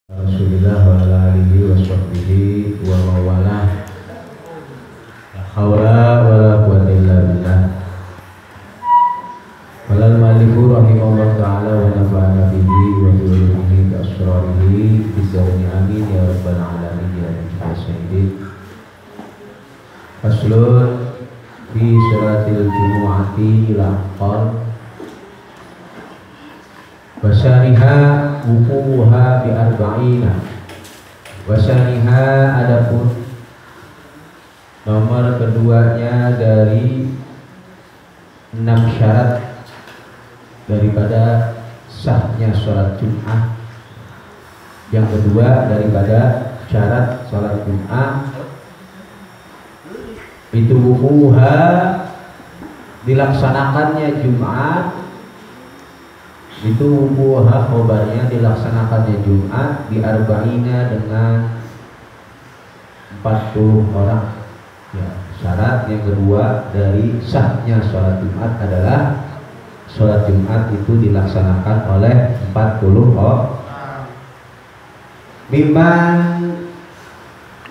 Rasulillah wa ala alihi wa sahbihi wa mawalah. La haula wa la quwwata illa billah. Walal maliku rahimahullah ta'ala wa nafa'ana bihi wa bi'ulumihi bi asrarihi bidzarni amin ya rabbal alamin ya rabbal sayyidin. Faslun fi salatil jumu'ati laqal wasaniha wukuha bi arba'ina. Wasaniha adapun nomor keduanya dari 6 syarat daripada sahnya sholat Jum'ah. Yang kedua daripada syarat sholat Jum'ah itu wukuha, dilaksanakannya Jum'at. Itu wukuha khobarnya, dilaksanakannya Jumat di arba'ina dengan 40 orang. Ya, syarat yang kedua dari sahnya sholat Jumat adalah sholat Jumat itu dilaksanakan oleh 40 orang. Mimman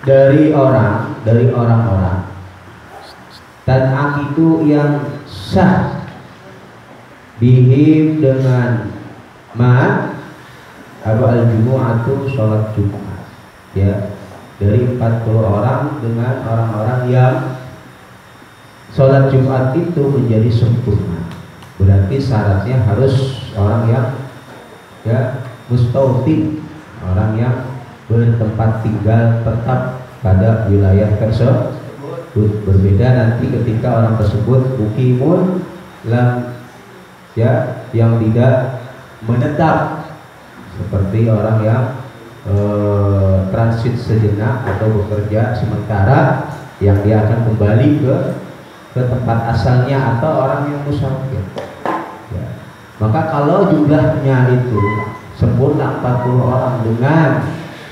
dari orang-orang. Dan itu yang sah bihim dengan al-jumu'atu sholat Jumat, ya, dari 40 orang dengan orang-orang yang sholat Jumat itu menjadi sempurna. Berarti syaratnya harus orang yang ya mustautin, orang yang bertempat tinggal tetap pada wilayah tersebut. Berbeda nanti ketika orang tersebut mukimun lam, ya, yang tidak menetap, seperti orang yang transit sejenak atau bekerja sementara, yang dia akan kembali ke tempat asalnya, atau orang yang musafir, ya. Maka kalau jumlahnya itu sempurna 40 orang dengan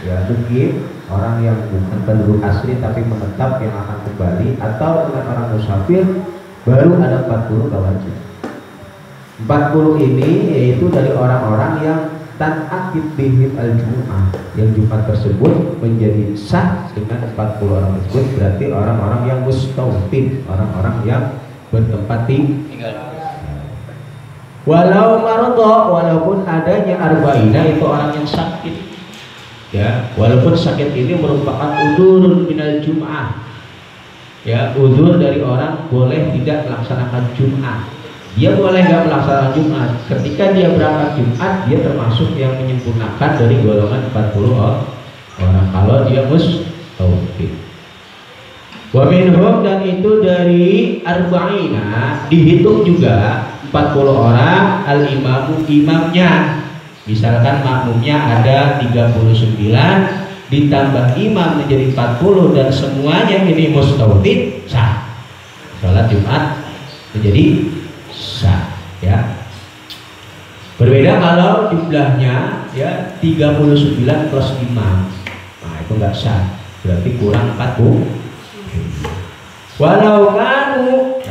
ya mungkin orang yang bukan penduduk asli tapi menetap yang akan kembali, atau dengan orang musafir, baru ada 40 wajib. 40 ini yaitu dari orang-orang yang tan'aqid bihim al-jumu'ah, yang Jumat tersebut menjadi sah dengan 40 orang tersebut. Berarti orang-orang yang mustautin, orang-orang yang bertempat tinggal. Walau maradha, walaupun adanya arba'ina, itu orang yang sakit, ya, walaupun sakit ini merupakan udzurun minal jum'ah, ya, udzur dari orang boleh tidak melaksanakan Jum'ah. Dia boleh nggak melaksanakan Jumat. Ketika dia berangkat Jumat, dia termasuk yang menyempurnakan dari golongan 40 orang kalau dia mustautin. Wa minhum, dan itu dari arba'ina dihitung juga 40 orang al-imamu, imamnya. Misalkan makmumnya ada 39 ditambah imam menjadi 40 dan semuanya ini mustautin, sah. Salat Jumat menjadi sah, ya. Berbeda kalau jumlahnya ya 39 plus imam. Nah, itu enggak sah. Berarti kurang 40. Walau kanu,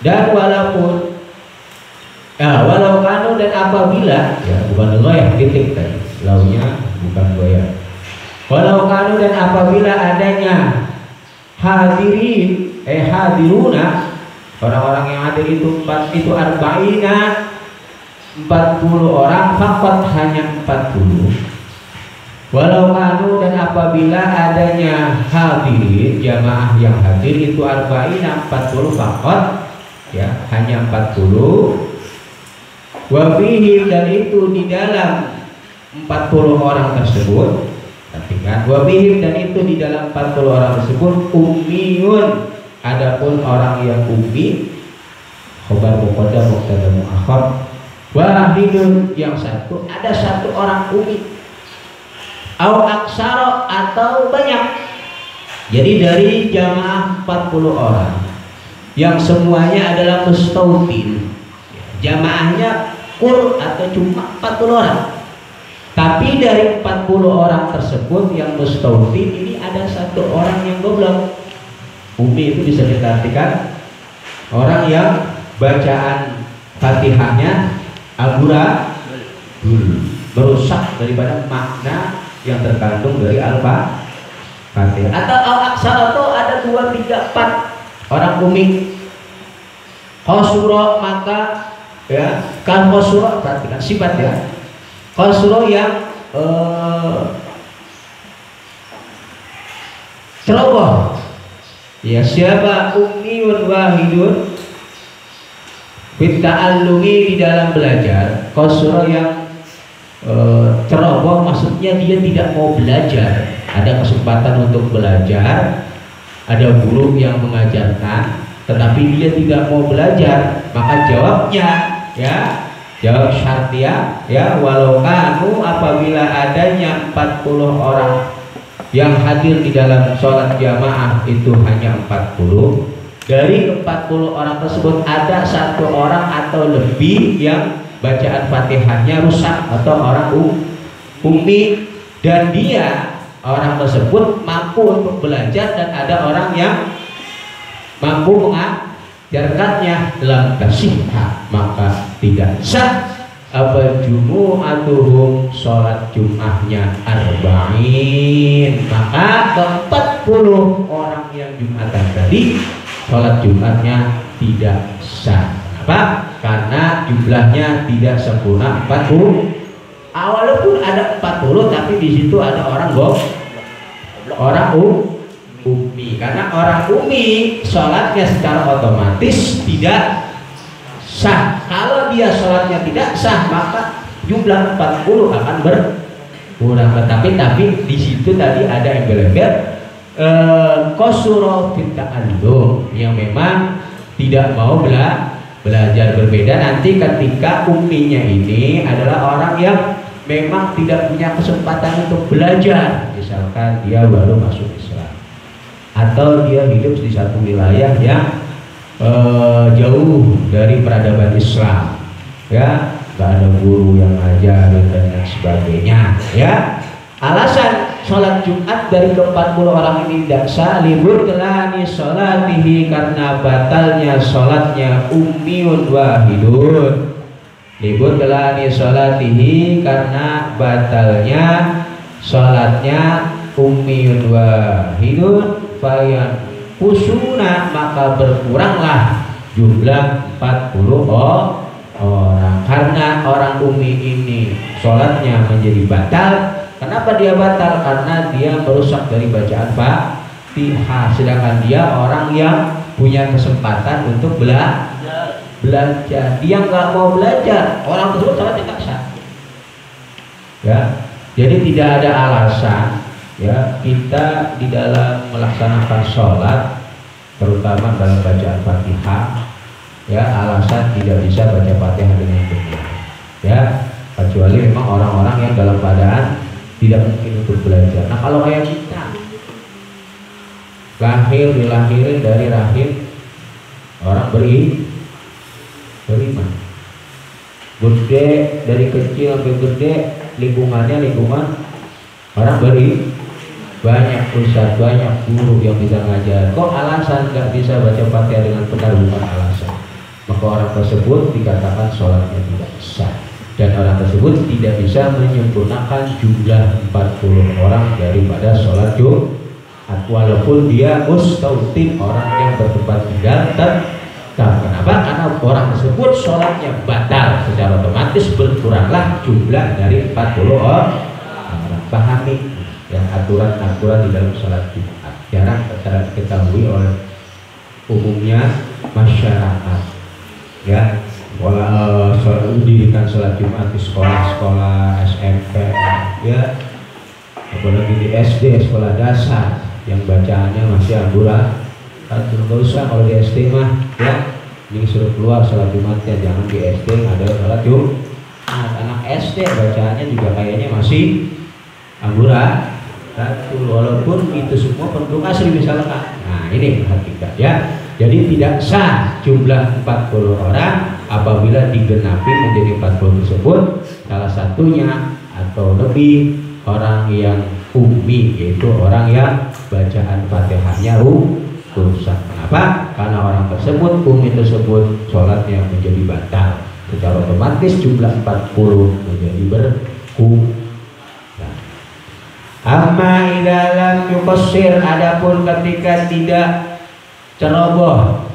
dan walaupun walau kanu, dan apabila, ya, bukan goyah, titik tadi. Launya bukan goyah. Walau kanu, dan apabila adanya hadirin hadiruna, orang-orang yang hadir itu arba'ina, 40 orang, faqat hanya 40. Walau kanu, dan apabila adanya hadirin, jamaah yang hadir itu arba'ina, 40 faqat, ya, hanya 40. Wa fihi, dan itu di dalam 40 orang tersebut, perhatikan, wa fihi, dan itu di dalam 40 orang tersebut ummiyun, adapun orang yang ummi, khobar muqaddam mubtada muakhar, wahidun, yang satu, ada satu orang ummi, au aksara, atau banyak. Jadi dari jamaah 40 orang yang semuanya adalah mustautin, jamaahnya kur atau cuma 40 orang, tapi dari 40 orang tersebut yang mustautin ini ada satu orang yang goblok. Ummi itu bisa kita artikan orang yang bacaan Fatihahnya dulu. merusak daripada makna yang terkandung dari Al-Fatihah. Atau al-aksar atau ada 2, 3, 4 orang umi khosuro, maka ya kan khosuro perhatikan sifat ya, khosuro yang ceroboh ya, siapa ummiun wahidun bitta'allumi, di dalam belajar. Khosuro yang ceroboh maksudnya dia tidak mau belajar, ada kesempatan untuk belajar, ada guru yang mengajarkan tetapi dia tidak mau belajar, maka jawabnya ya, jawab syartiyah ya, walau kanu, apabila adanya 40 orang yang hadir di dalam sholat jamaah itu hanya 40, dari 40 orang tersebut ada 1 orang atau lebih yang bacaan Fatihahnya rusak atau orang ummi, dan dia orang tersebut mampu untuk belajar dan ada orang yang mampu mengajarkannya, lam tasihha, maka tidak sah apa jumu'atuhum, sholat jum'ahnya arba'in, maka ke-40 orang yang jum'atan tadi sholat jum'atnya tidak sah. Kenapa? Karena jumlahnya tidak sempurna 40. Walaupun ada 40 tapi di situ ada orang orang ummi, karena orang ummi sholatnya secara otomatis tidak sah. Kalau dia sholatnya tidak sah maka jumlah 40 akan berkurang. Tapi di situ tadi ada embel-embel qasura fit ta'allum, yang memang tidak mau belajar. Berbeda nanti ketika umminya ini adalah orang yang memang tidak punya kesempatan untuk belajar, misalkan dia baru masuk Islam atau dia hidup di satu wilayah yang jauh dari peradaban Islam ya, nggak ada guru yang ngajar dan lain sebagainya ya. Alasan sholat Jumat dari ke-40 orang ini tidak sah, libur kelani sholatihi, karena batalnya sholatnya ummiun wahidun. Libur kelani sholatihi, karena batalnya sholatnya ummiun wahidun. Fayan kusuna, maka berkuranglah jumlah 40 orang. Karena orang ummi ini sholatnya menjadi batal. Kenapa dia batal? Karena dia merusak dari bacaan Fatihah. Sedangkan dia orang yang punya kesempatan untuk belajar. Dia nggak mau belajar, orang tersebut sholatnya nggak sah. Ya, jadi tidak ada alasan ya kita di dalam melaksanakan sholat, terutama dalam bacaan Fatihah, ya alasan tidak bisa baca Fatihah dengan benar. Ya, kecuali memang orang-orang yang dalam keadaan tidak mungkin untuk belajar. Nah kalau kayak kita dilahirin dari rahim orang beriman, gede dari kecil sampai gede, lingkungan orang banyak ustadz, banyak guru yang bisa ngajar. Kok alasan nggak bisa baca Fatihah dengan benar? Bukan alasan. Maka orang tersebut dikatakan sholatnya tidak sah, dan orang tersebut tidak bisa menyempurnakan jumlah 40 orang daripada sholat Jumat, walaupun dia mustautin, orang yang bertempat tinggal tetap. Kenapa? Karena orang tersebut sholatnya batal, secara otomatis berkuranglah jumlah dari 40 orang. Pahami yang aturan-aturan di dalam sholat Jumat jarang diketahui oleh umumnya masyarakat ya. Didirikan sholat Jumat di sekolah-sekolah SMP ya, apalagi di SD, sekolah dasar yang bacaannya masih amburadul. Nggak usah kalau di SD mah ya, ini suruh keluar sholat Jumatnya, jangan di SD ada sholat Jumat. Anak SD bacaannya juga kayaknya masih amburadul, walaupun itu semua penduduk asli misalkan. Nah ini hakikat ya. Jadi tidak sah jumlah 40 orang apabila digenapi menjadi 40 tersebut salah satunya atau lebih orang yang ummi, yaitu orang yang bacaan Fatihahnya rusak. Kenapa? Karena orang tersebut, ummi tersebut, sholatnya menjadi batal. Secara otomatis jumlah 40 menjadi Amma idza lam yuqassir, adapun ketika tidak ceroboh.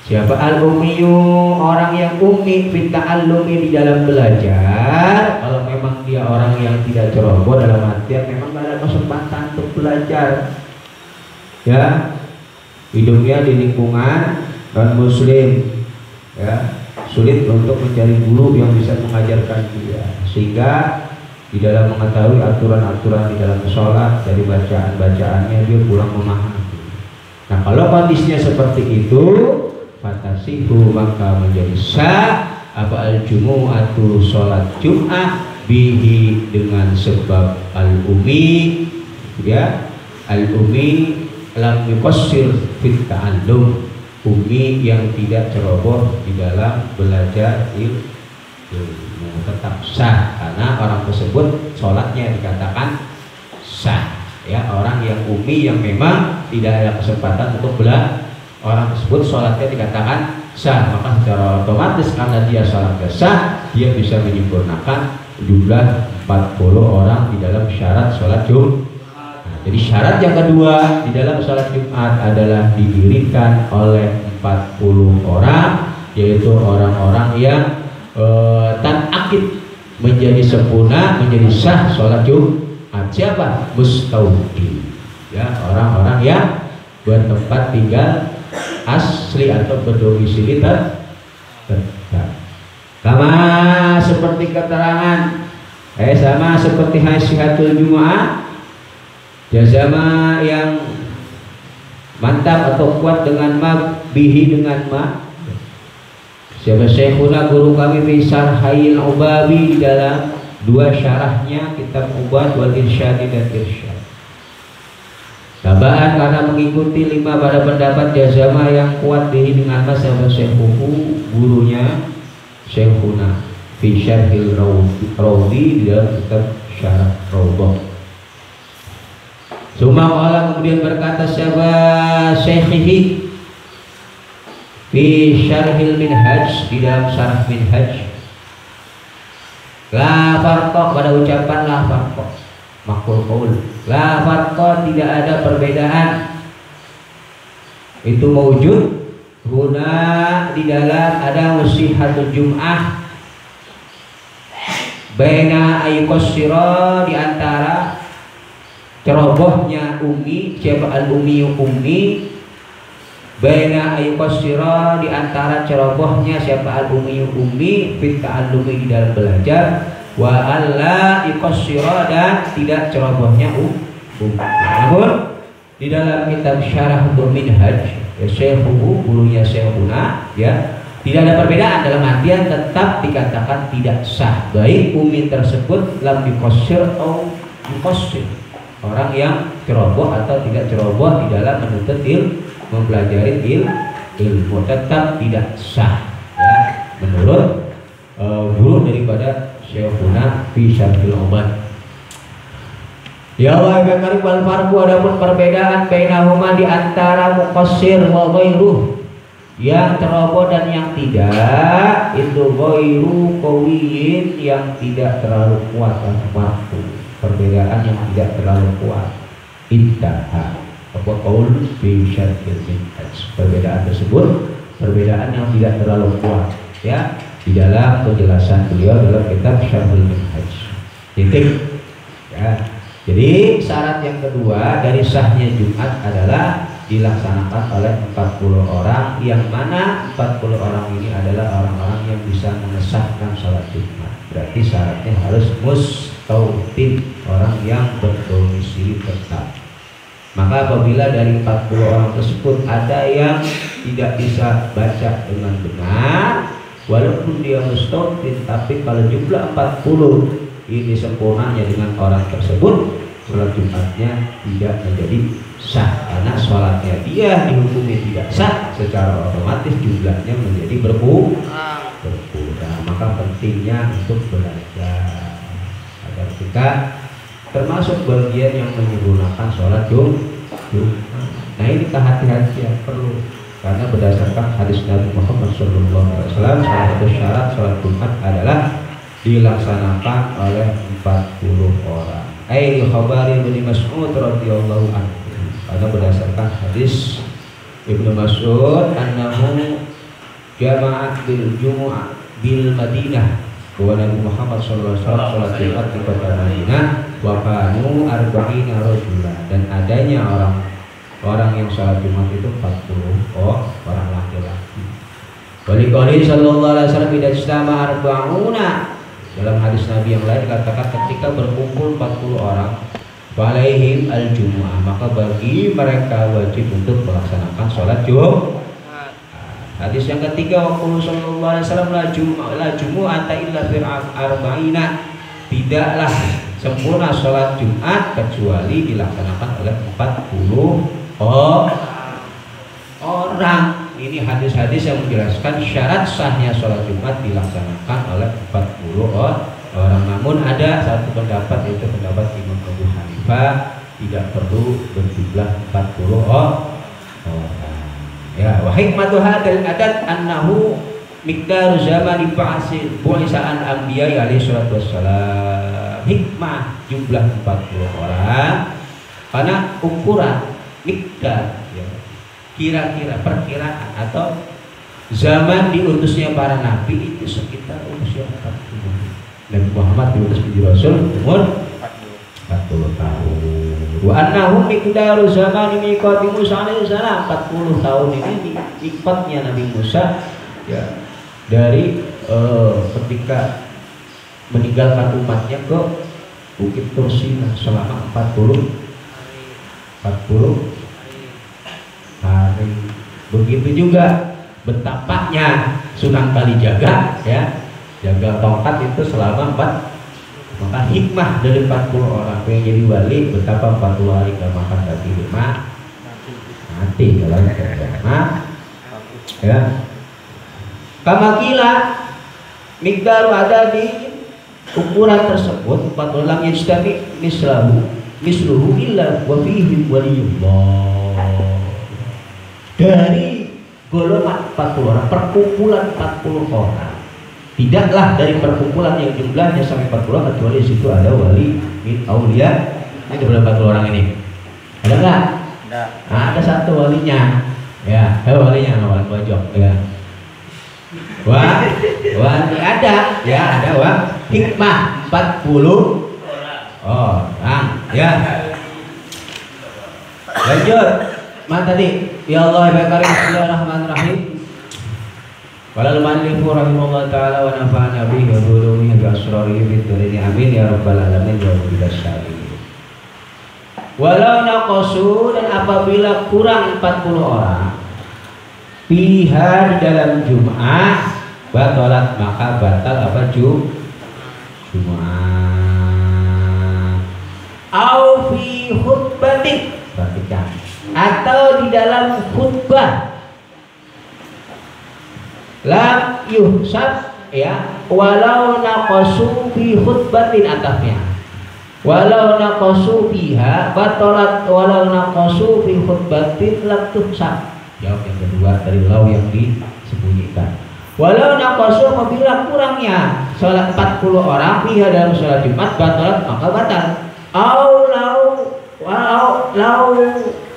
Siapa al-ummiyu? Orang yang ummi fit ta'allumi, di dalam belajar. Kalau memang dia orang yang tidak ceroboh, dalam artian memang tidak ada kesempatan untuk belajar, ya, hidupnya di lingkungan non muslim, ya, sulit untuk mencari guru yang bisa mengajarkan dia, sehingga di dalam mengetahui aturan-aturan di dalam sholat, dari bacaan-bacaannya dia kurang memahami. Nah, kalau kondisinya seperti itu, fatasihu, maka menjadi sah apa al-jumu'atu, sholat Jum'ah, bihi, dengan sebab al-umi, ya, al-umi lam yuqassir fit ta'allum, umi yang tidak ceroboh di dalam belajar ilmu, tetap sah karena orang tersebut sholatnya dikatakan sah, ya. Orang yang umi yang memang tidak ada kesempatan untuk belajar, orang tersebut sholatnya dikatakan sah, maka secara otomatis karena dia sholatnya sah, dia bisa menyempurnakan jumlah 40 orang di dalam syarat sholat Jumat. Nah, jadi syarat yang kedua di dalam sholat Jumat adalah didirikan oleh 40 orang, yaitu orang-orang yang tanakid, menjadi sempurna, menjadi sah sholat Jumat. Siapa? Mustauqi, ya, orang-orang yang bertempat tinggal asli atau berdomisili tetap. Sama seperti keterangan sama seperti hasihatul Jumu'ah, jazama yang mantap atau kuat dengan ma, bihi dengan ma. Siapa syekhuna, guru kami, fi syarhil ubabi, di dalam dua syarahnya kitab Ubad wal Irsyad dan Irsyad. Tabaan, karena mengikuti lima pada pendapat, jazama yang kuat bihi dengan ma, siapa syekhuhu, gurunya syekhuna, fi syarhil rawdi, di dalam kitab syarah rawdah. Suma Allah kemudian berkata siapa syekhihi, fi syarhil minhaj, di dalam syarah minhaj, la farqa, pada ucapan la farqa, makul qaul, la farqa, tidak ada perbedaan, itu mawjud guna di dalam ada musihatul Jum'ah, baina ayqassira, di antara cerobohnya umi, siapa al-ummi, ummi, baina ayqassira, di antara cerobohnya siapa al-ummi, ummi, fit ta'allumi, di dalam belajar, wa alla iqassira, dan tidak cerobohnya ummi. Namun di dalam kitab syarah minhaj, ya, syekhuhu, gurunya syekhuna, ya, tidak ada perbedaan, dalam artian tetap dikatakan tidak sah, baik umi tersebut lam yuqassir atau yuqassir, orang yang ceroboh atau tidak ceroboh di dalam menuntut mempelajari ilmu, tetap tidak sah, ya, menurut guru daripada syekhuna fi syarhil ubad. Ya Allah, bakari wal farqu, adapun perbedaan bainahuma, di antara muqassir wa ghairuh, yang ceroboh dan yang tidak, itu ghairu qawiyin, yang tidak terlalu kuat waktu, perbedaan yang tidak terlalu kuat. Intaha apa qaul fi syarhil minhaj, perbedaan tersebut perbedaan yang tidak terlalu kuat, ya, di dalam penjelasan beliau dalam kitab Syarhul Minhaj. Titik, ya. Jadi syarat yang kedua dari sahnya Jumat adalah dilaksanakan oleh 40 orang, yang mana 40 orang ini adalah orang-orang yang bisa mengesahkan salat Jumat. Berarti syaratnya harus mustautin, orang yang berdomisili tetap. Maka apabila dari 40 orang tersebut ada yang tidak bisa baca dengan benar, walaupun dia mustautin, tapi kalau jumlah 40 ini sempurnanya dengan orang tersebut, sholat Jumatnya tidak menjadi sah, karena sholatnya dia dihukumi tidak sah, secara otomatis jumlahnya menjadi berkurang. Maka pentingnya untuk belajar agar kita termasuk bagian yang menyempurnakan sholat Jumat. Nah, ini kehati-hatian perlu, karena berdasarkan hadis Nabi Muhammad SAW, salah satu syarat sholat Jumat adalah dilaksanakan oleh 40 orang. Ai khabari Ibnu Mas'ud radhiyallahu anhu. Karena berdasarkan hadis Ibnu Mas'ud annahu jama'at bil jumu'ah bil Madinah bahwa Nabi Muhammad sallallahu alaihi wasallam salat Jumat di kota Madinah wa kanu arba'ina rajulan, dan adanya orang yang salat Jumat itu 40 orang laki-laki. Wali sallallahu alaihi wasallam idza istama arba'una, dalam hadis Nabi yang lain dikatakan ketika berkumpul 40 orang walaihim al-jumu'ah, maka bagi mereka wajib untuk melaksanakan sholat Jumat. Hadis yang ketiga waqulu sallallahu alaihi wasallam la jumu'ata illa fil arba'ina, tidaklah sempurna sholat Jumat kecuali dilaksanakan oleh 40 orang. Ini hadis-hadis yang menjelaskan syarat sahnya sholat Jumat dilaksanakan oleh 40 orang. Namun ada satu pendapat, yaitu pendapat Imam Abu Hanifah, tidak perlu berjumlah 40 orang. Ya, wa hikmatu hadzal adat annahu miqdaru zamani ba'si bu'isa'an anbiya alaihi salatu wassalam. Hikmah jumlah 40 orang karena ukuran miqdar, ya, kira-kira perkiraan atau zaman diutusnya para nabi itu sekitar usia 40. Nabi Muhammad diutus menjadi Rasul umur 40 tahun. Wa annahu miqdaru zamani miqati Musa alaihi salam, 40 tahun ini miqatnya Nabi Musa, ya, dari ketika meninggalkan umatnya ke Bukit Tursina selama 40 hari. Begitu juga betapanya Sunan Kalijaga, ya, jaga tongkat itu selama 4. Maka hikmah dari 40 orang yang jadi wali, betapa 40 hari gak makan tapi mati kalau ya. Kamakila miqdaru ada di ukuran tersebut 40 lam yajtami misluhu illa wa fihi waliyullah. Dari golongan 40 orang, perkumpulan 40 orang, tidaklah dari perkumpulan yang jumlahnya sampai 40 kecuali di situ ada wali min auliya. Ini berapa 40 orang ini? Ada nggak? Ada. Nah, ada satu walinya. Ya, walinya wali pojok, ya. Wali ada, ya, ada hikmah 40 orang, ya. Lanjut. Mana tadi? Ya Allah ya Karim, bismillahirrahmanirrahim. Walal mu'allifu rahimahullah ta'ala wa nafa'ana bihi wa bulumihi bi asrarihi fid dunya amin ya rabbal alamin wa billahi. Walau naqasu, dan apabila kurang 40 orang fiha di dalam Jum'ah batalat, maka batal apa Jum'ah. Au fi khutbatin, perhatikan, atau di dalam khutbah lam yuhsab, ya, walau naqasu fi khutbatin atafnya, walau naqasu fiha batalat walau naqasu fi khutbatin lam tuhsab. Jawab yang kedua dari lau yang disembunyikan. Walau naqasu, apabila kurangnya salat 40 orang fiha dalam salat Jumat batalat, maka batal. Au lau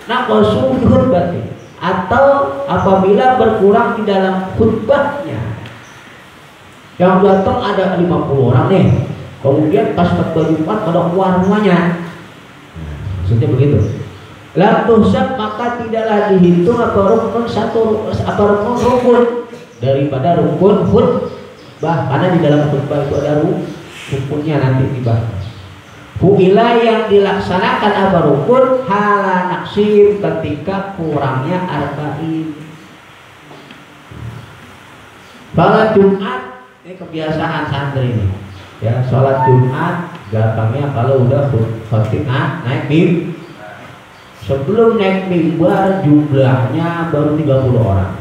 naqasu fi khutbatin, atau apabila berkurang di dalam khutbahnya. Yang datang ada 50 orang nih, kemudian pas khutbah Jumat pada keluar semuanya. Maksudnya begitu. La tuhsab, maka tidaklah dihitung apa rukun rukun daripada rukun khutbah, karena di dalam khutbah itu ada rukunnya nanti dibahas. Fu'ila, yang dilaksanakan apa rukun hala naksir, ketika kurangnya arba'in. Salat Jumat, ini kebiasaan santri ini, ya, salat Jumat gampangnya kalau udah khotib naik mimbar. Sebelum naik mimbar jumlahnya baru 30 orang.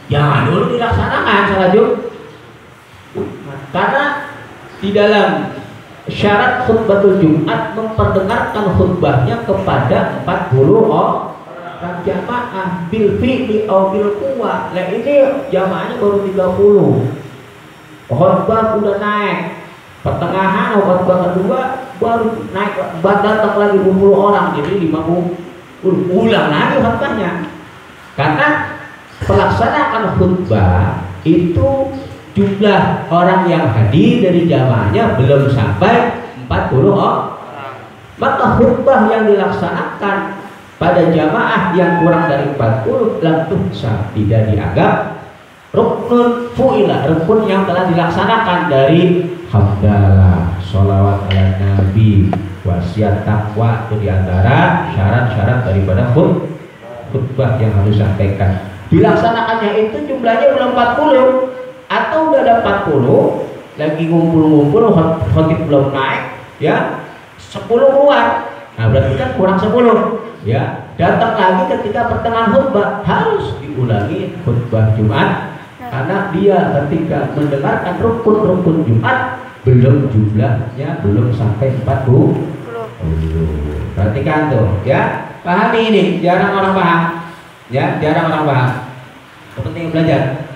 Jangan dulu dilaksanakan salat Jumat, karena di dalam syarat khutbatul Jumat memperdengarkan khutbahnya kepada 40 orang jamaah bil fi'li aw bil quwwah. Lah ini jamaahnya baru 30 khutbah udah naik, pertengahan khutbah kedua baru naik, datang lagi 20 orang, jadi 50 ulang lagi khutbahnya. Karena pelaksanaan khutbah itu jumlah orang yang hadir dari jamaahnya belum sampai 40 orang. Maka khutbah yang dilaksanakan pada jamaah yang kurang dari 40 lam tuhsab, tidak dianggap rukun fu'ilah, rukun yang telah dilaksanakan dari hamdalah, sholawat ala nabi, wasiat takwa, itu diantara syarat-syarat daripada khutbah yang harus disampaikan. Dilaksanakannya itu jumlahnya belum 40 atau udah ada 40 lagi ngumpul-ngumpul, khotib belum naik ya, 10 keluar, nah berarti kan kurang 10 ya, datang lagi ketika pertengahan khutbah, harus diulangi khutbah Jumat karena dia ketika mendengarkan rukun-rukun Jumat belum jumlahnya belum sampai 40. Perhatikan tuh ya, pahami ini, jarang orang paham ya, jarang orang paham, penting belajar.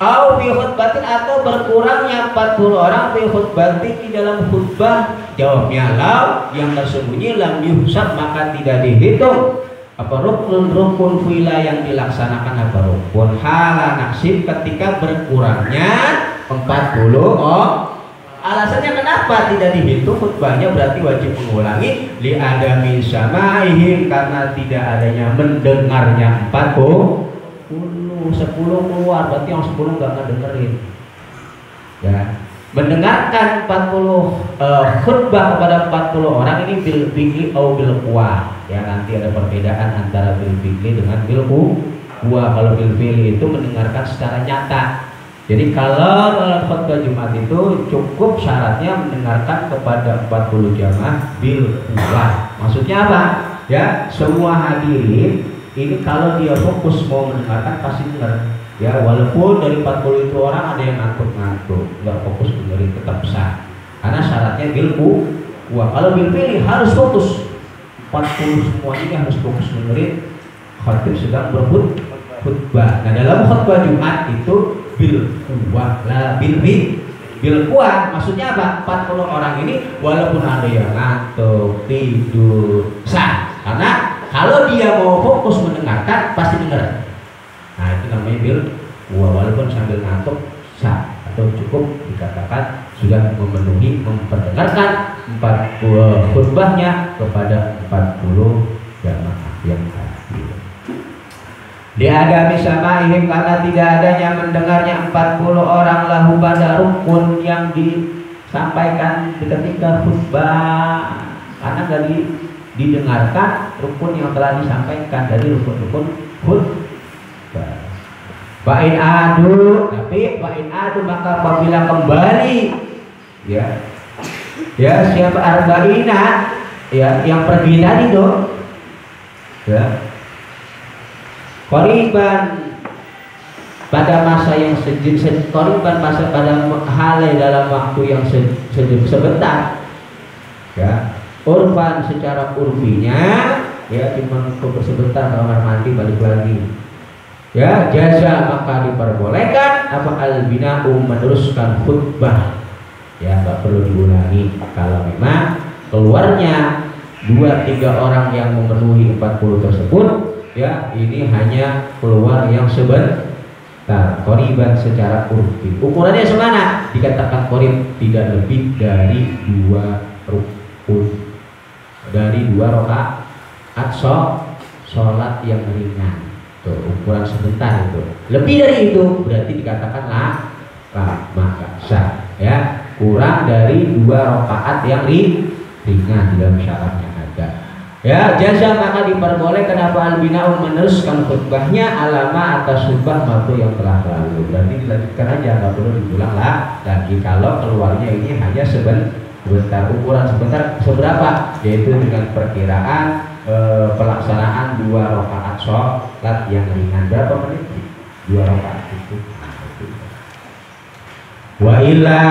Au bi khutbatin, atau berkurangnya 40 orang bi khutbatin, di dalam khutbah. Jawabnya lau, yang tersembunyi lam yuhsab, maka tidak dihitung apa rukun filah yang dilaksanakan, apa rukun hala naksib ketika berkurangnya 40 oh. Alasannya kenapa tidak dihitung khutbahnya, berarti wajib mengulangi li adami samaihim, karena tidak adanya mendengarnya 40. 10 keluar, berarti yang 10 nggak ngedengerin ya. Mendengarkan 40 khutbah kepada 40 orang ini bil fikli atau bil quwa ya, nanti ada perbedaan antara bil fikli dengan bil quwa. Kalau bil fikli itu mendengarkan secara nyata, jadi kalau dalam khutbah Jumat itu cukup syaratnya mendengarkan kepada 40 jamaah bil quwa. Maksudnya apa ya, semua hadirin ini kalau dia fokus mau mendengarkan pasti dengar ya, walaupun dari 40 itu orang ada yang ngantuk-ngantuk, nggak fokus dengerin, tetap sah karena syaratnya bil quwa. Kalau bil pilih harus fokus, 40 semuanya harus fokus dengerin khatib sedang berkhutbah. Nah dalam khutbah Jumat itu bil quwa lah, bil quwa maksudnya apa, 40 orang ini walaupun ada yang ngantuk, tidur, sah, karena kalau dia mau fokus mendengarkan pasti dengar. Nah itu namanya bil quwa, walaupun sambil ngantuk sah, atau cukup dikatakan sudah memenuhi memperdengarkan 40 khutbahnya kepada 40 jamaah yang hadir. Diadami samaihim, karena tidak adanya mendengarnya 40 orang lahu pada rukun yang disampaikan ketika khutbah, karena dari didengarkan rukun yang telah disampaikan dari rukun-rukun khutbah. Fa'in adu, tapi fa'in adu maka apabila kembali ya siapa arba'ina ya, yang pergi tadi tuh ya, qoriban pada masa yang qoriban masa pada hal dalam waktu yang sebentar ya, urfan secara urfinya ya, cuma sebentar kamar mandi balik lagi ya, jaza maka diperbolehkan apa albina'u meneruskan khutbah ya, nggak perlu diulangi kalau memang keluarnya 2-3 orang yang memenuhi 40 tersebut ya, ini hanya keluar yang sebentar. Qoriban secara urfi, ukurannya semana dikatakan qorib, tidak lebih dari 2 rukun, dari 2 rakaat sholat yang ringan tuh, ukuran sebentar itu. Lebih dari itu berarti dikatakan maka sah ya, kurang dari 2 rakaat yang ringan dalam syaratnya ada ya, jaza maka diperbolehkan apa albina'u meneruskan khutbahnya alama atas khutbah waktu yang telah lalu, berarti dilanjutkan aja, nggak perlu diulang lagi kalau keluarnya ini hanya sebentar. Ukuran sebentar seberapa, yaitu dengan perkiraan pelaksanaan 2 rakaat sholat yang ringan, berapa menit? 2 rakaat itu. Wa illa,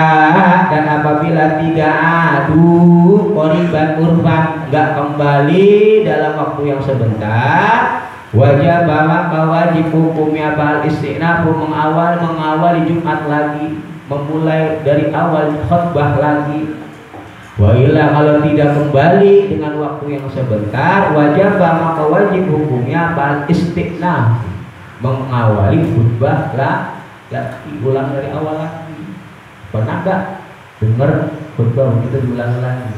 dan apabila tidak adu qoriban urfan, nggak kembali dalam waktu yang sebentar, wajib maka wajib hukumnya bal istinafu mengawali Jumat lagi memulai dari awal khutbah lagi. Wa illa kalau tidak kembali dengan waktu yang sebentar, wajib maka wajib hukumnya bal istiqnah, mengawali khutbah lagi, ulang dari awal lagi. Pernah gak dengar khutbah itu diulang lagi?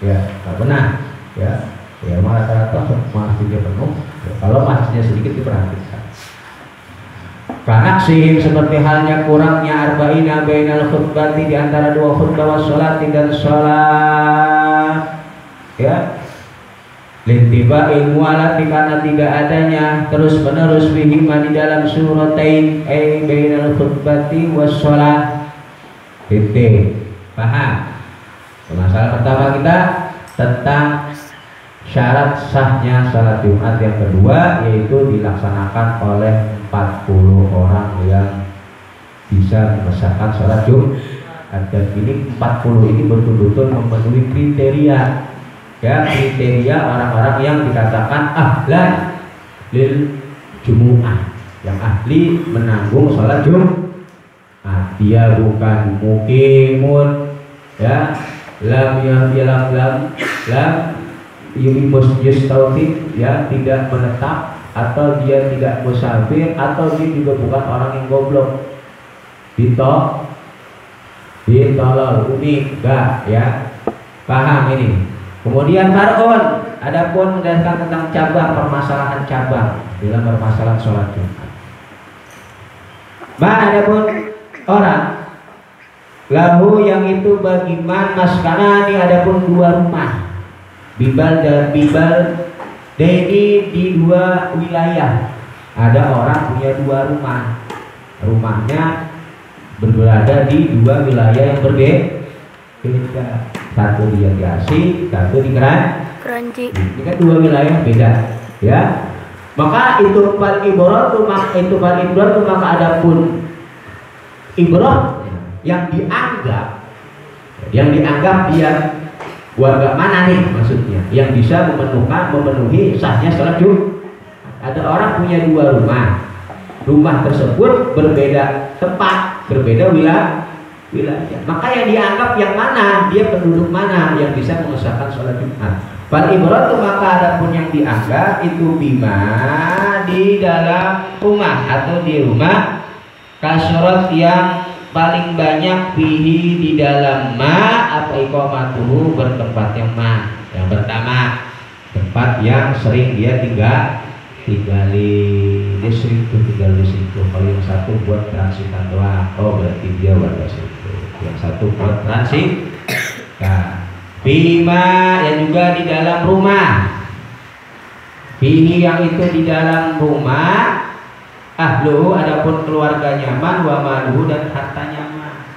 Ya, nggak pernah. Ya malah rata-rata masjidnya penuh. Ya, kalau masjidnya sedikit diperhatikan. Karena seperti halnya kurangnya arba'ina bainal khutbati, di antara dua khutbah wassolati dan sholat, ya lintiba ilmu alati, karena tidak adanya terus menerus bihima di dalam suratain bainal khutbati wassolat. Titik, paham? Masalah pertama kita tentang syarat sahnya salat Jumat, yang kedua yaitu dilaksanakan oleh 40 orang yang bisa mengesahkan sholat Jumat. Dan ini 40 ini betul-betul memenuhi kriteria, ya, kriteria orang-orang yang dikatakan ahlan lil Jumu'ah, yang ahli menanggung sholat Jumat. Dia bukan mukimun, ya, lam yulimus yustautin, ya, tidak menetap, atau dia tidak musafir, atau dia juga bukan orang yang goblok, ditolol unik, enggak, ya, paham ini. Kemudian far'un, adapun mendasarkan tentang cabang, permasalahan cabang dalam permasalahan sholat Jumat. Adapun orang lahu yang itu bagi man maskanani, adapun dua rumah, bibal Deni di dua wilayah. Ada orang punya dua rumah, rumahnya berada di dua wilayah yang berbeda. Satu dia di Asih, satu di Keranji. Ini kan dua wilayah beda, ya. Maka itu fal ibratu, maka adapun ibrah yang dianggap dia warga mana nih, maksudnya yang bisa memenuhi sahnya salat Jumat. Ada orang punya dua rumah tersebut berbeda tempat, berbeda wilayah. Maka yang dianggap yang mana, dia penduduk mana yang bisa mengesahkan salat Jumat. Fal ibratu, maka adapun yang dianggap itu bima di dalam rumah atau di rumah kasyarat yang paling banyak fihi di dalam ma apa iqamatuhu, bertempat yang ma. Yang pertama, tempat yang sering dia tinggali, dia sering tinggal di situ. Kalau yang satu buat transitan doang, oh berarti dia warga situ. Yang satu buat transit. Nah, bima yang juga di dalam rumah. Fihi yang itu di dalam rumah, ahluhu adapun keluarga nyaman, wa maluhu dan harta nyaman.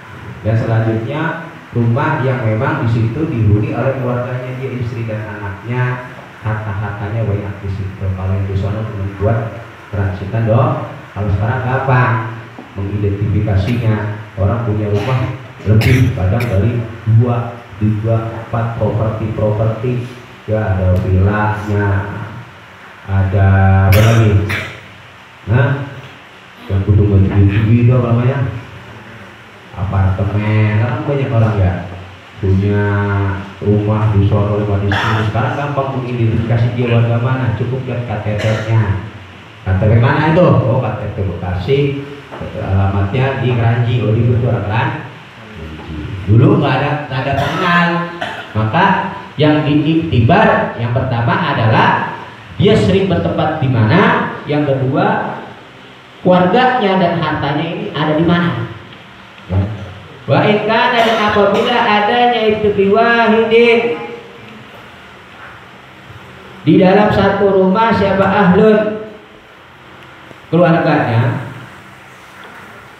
Dan selanjutnya rumah yang memang di situ dihuni oleh keluarganya, dia istri dan anaknya, harta-hartanya banyak di situ. Kalau yang di sana membuat transitan dong. Kalau sekarang gampang mengidentifikasinya. Orang punya rumah lebih kadang dari 2, 4 properti, ya, ada villanya, ada apa lagi? Nah, yang kudu gitu apa namanya, apartemen. Kan banyak orang ya punya rumah di sono, rumah di sini. Sekarang gampang mengidentifikasi dia warga mana, cukup lihat KTP-nya. KTP mana itu? Oh, KTP Bekasi, alamatnya di Keranji. Oh, di itu orang Keranji. Dulu nggak ada pengenal. Maka yang diiktibar yang pertama adalah dia sering bertempat di mana. Yang kedua, keluarganya dan hartanya ini ada di mana. Wa in kana, dan apabila adanya itu biwahidin, di dalam satu rumah siapa ahlun keluarganya,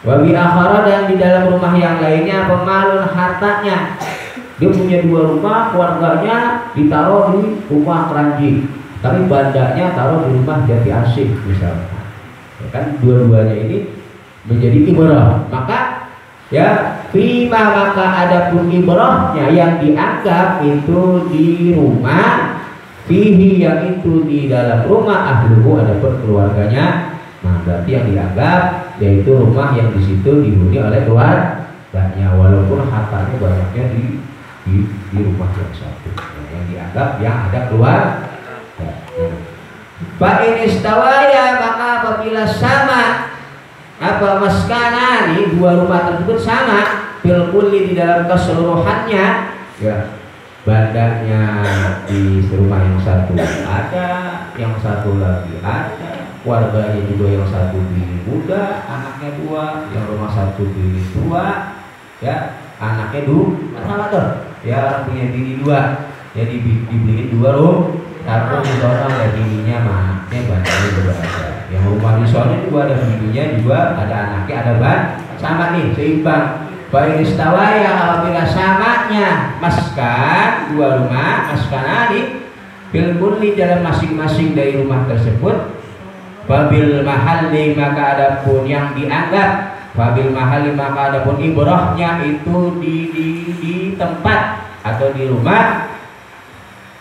wa bi akhara, dan di dalam rumah yang lainnya pemalun hartanya. Dia punya dua rumah, keluarganya ditaruh di rumah Keranji, tapi bandanya taruh di rumah Jati Asih misalnya. Kan dua-duanya ini menjadi ibrah. Maka ya fima, maka adapun ibrahnya yang dianggap itu di rumah, fihi yang itu di dalam rumah, ahluhu adapun keluarganya. Nah berarti yang dianggap yaitu rumah yang di situ dihuni oleh keluarga. banyak, walaupun hartanya banyaknya di rumah yang satu, yang dianggap yang ada keluar. Fa in istawaya, maka apabila sama apa maskana nih, dua rumah tersebut sama bil kulli di dalam keseluruhannya, ya bandanya di rumah yang satu ada, yang satu lagi ada, keluarganya juga yang satu bini muda, anaknya dua, yang rumah satu bini dua, ya anaknya dua, sama tuh, ya orang punya bini dua, jadi dibeliin dua rumah. Tapi di sana ada bininya, anaknya bandanya berbeda. Yang rumah di sana juga ada bininya juga, ada anaknya, ada ban, sama nih seimbang. Baik istawaya, apabila samanya maskan dua rumah, maskanani bil kulli dalam masing-masing dari rumah tersebut. Babil mahalli, maka adapun yang dianggap, babil mahalli, maka adapun ibrahnya itu di tempat atau di rumah.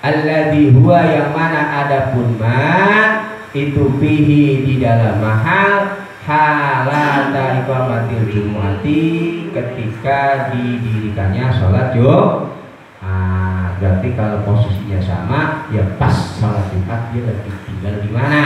Alladzi huwa, yang mana adapun man itu fihi di dalam mahal halata iqamatil jumu'ati, ketika didirikannya sholat Jumat. Berarti kalau posisinya sama, ya pas sholat Jumat dia lagi tinggal di mana?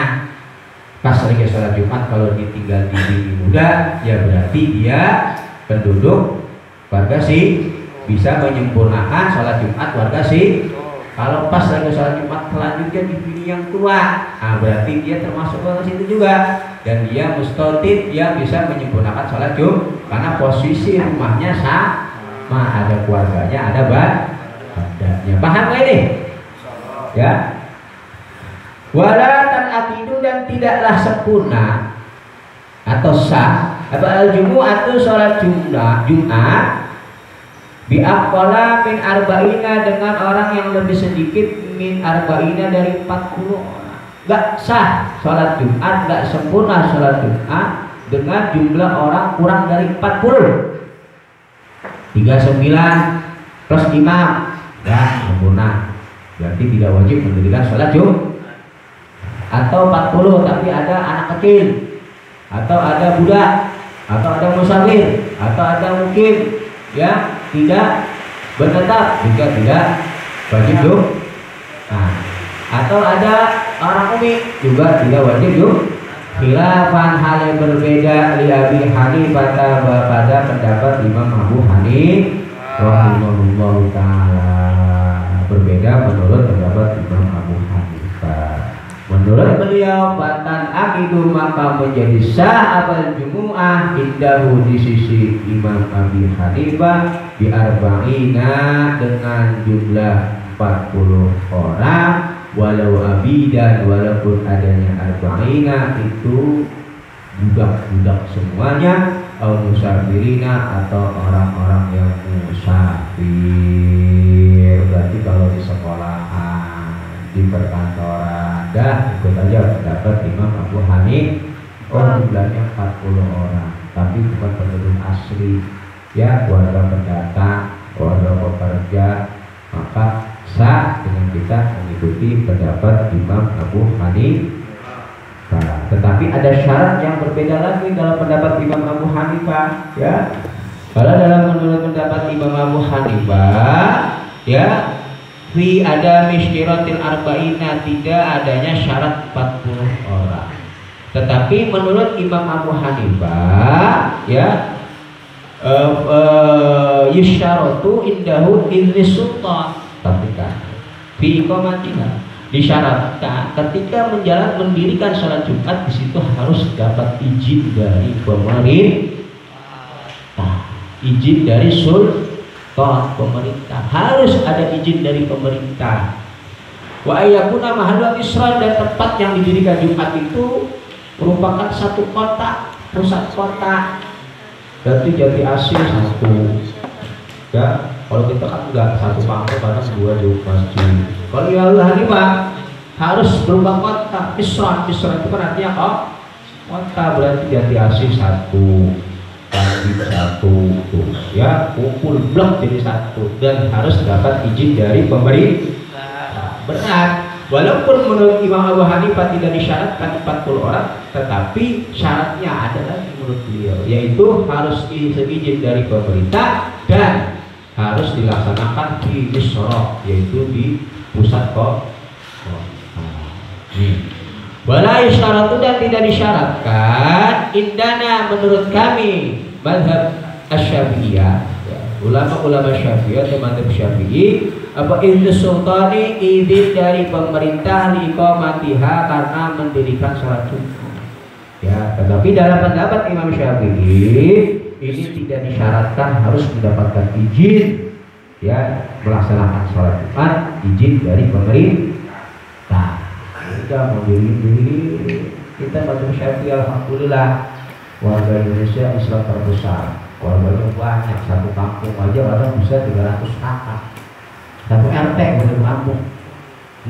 Pas lagi sholat Jumat kalau ditinggal di bini muda, ya berarti dia penduduk warga sih, bisa menyempurnakan sholat Jumat warga sih. Kalau pas lagi sholat Jumat selanjutnya di bini yang tua, berarti dia termasuk ke situ juga, dan dia mustotid, dia bisa menyempurnakan sholat Jumat karena posisi rumahnya sama, ada keluarganya, ada bandanya. Paham gak ini? Ya. Wala tan akidu, dan tidaklah sempurna atau sah apa al-jumu'ah atau sholat Jumat biaqala min arba'ina, dengan orang yang lebih sedikit min arba'ina dari 40 orang. Gak sah sholat Jumat, gak sempurna sholat Jumat dengan jumlah orang kurang dari 40. 39 plus imam gak sempurna, berarti tidak wajib mendirikan sholat Jumat. Atau 40 tapi ada anak kecil, atau ada budak, atau ada musafir, atau ada mungkin ya tidak menetap, juga tidak wajib Jumat. Atau ada orang umi, juga tidak wajib Jumat. Khilafan, hal yang berbeda li Abi Hanifah, pada pendapat Imam Abu Hanifah rahimahullahu taala, berbeda menurut pendapat Imam Abu Hanifah. Menurut beliau, fatan akidu, maka menjadi sah apal jumu'ah indahu di sisi Imam Abi Hanifah bi arba'ina, dengan jumlah 40 orang, walau abidan, walaupun adanya arba'ina itu budak-budak semuanya, atau musafirina, atau orang-orang yang musafir. Berarti kalau di sekolahan, di perkantoran, dah ikut aja pendapat Imam Abu Hanifah, jumlahnya 40 orang, tapi bukan penduduk asli, ya keluarga pendatang, keluarga pekerja, maka sah dengan kita mengikuti pendapat Imam Abu Hanifah. Tetapi ada syarat yang berbeda lagi dalam pendapat Imam Abu Hanifah, ya. Kalau dalam menurut pendapat Imam Abu Hanifah, ya, fi ada mishtiratil arba'ina, tidak adanya syarat 40 orang. Tetapi menurut Imam Abu Hanifah, ya, yusyaratu indahu idris sultan, tapi kan fi iqamatina, disyaratkan ketika mendirikan sholat Jumat di situ harus dapat izin dari pemerintah, izin dari pemerintah, harus ada izin dari pemerintah. Wa ayyakuna mahallu israr, dan tempat yang didirikan Jumat itu merupakan satu kota, pusat kota. Berarti Jati Asih satu, ya. Kalau kita kan enggak satu pangkat, karena dua di masjid. Kalau ya Allah Hanifah harus berupa kota. Israr itu kan artinya kota, berarti Jati Asih satu, Tadi satu, ya, kumpul blok jadi satu, dan harus dapat izin dari pemerintah. Berat, Walaupun menurut Imam Abu Hanifah tidak disyaratkan 40 orang, tetapi syaratnya ada lagi menurut beliau, yaitu harus izin dari pemerintah dan harus dilaksanakan di Misra, yaitu di pusat kota. Wala yusharatu dan tidak disyaratkan indana menurut kami mazhab Asy-Syafi'iyah, ulama-ulama Syafi'iyah atau mazhab Syafi'i, apa itu sultani izin dari pemerintah liqamatiha karena mendirikan sholat Jumat. Ya, tetapi dalam pendapat Imam Syafi'i ini tidak disyaratkan harus mendapatkan izin, ya, melaksanakan sholat Jumat, izin dari pemerintah. Kita mau diri kita mazhab Syafi'i alhamdulillah warga Indonesia Islam terbesar, warganya banyak, satu kampung aja orang bisa 300 kakak, satu RT satu kampung,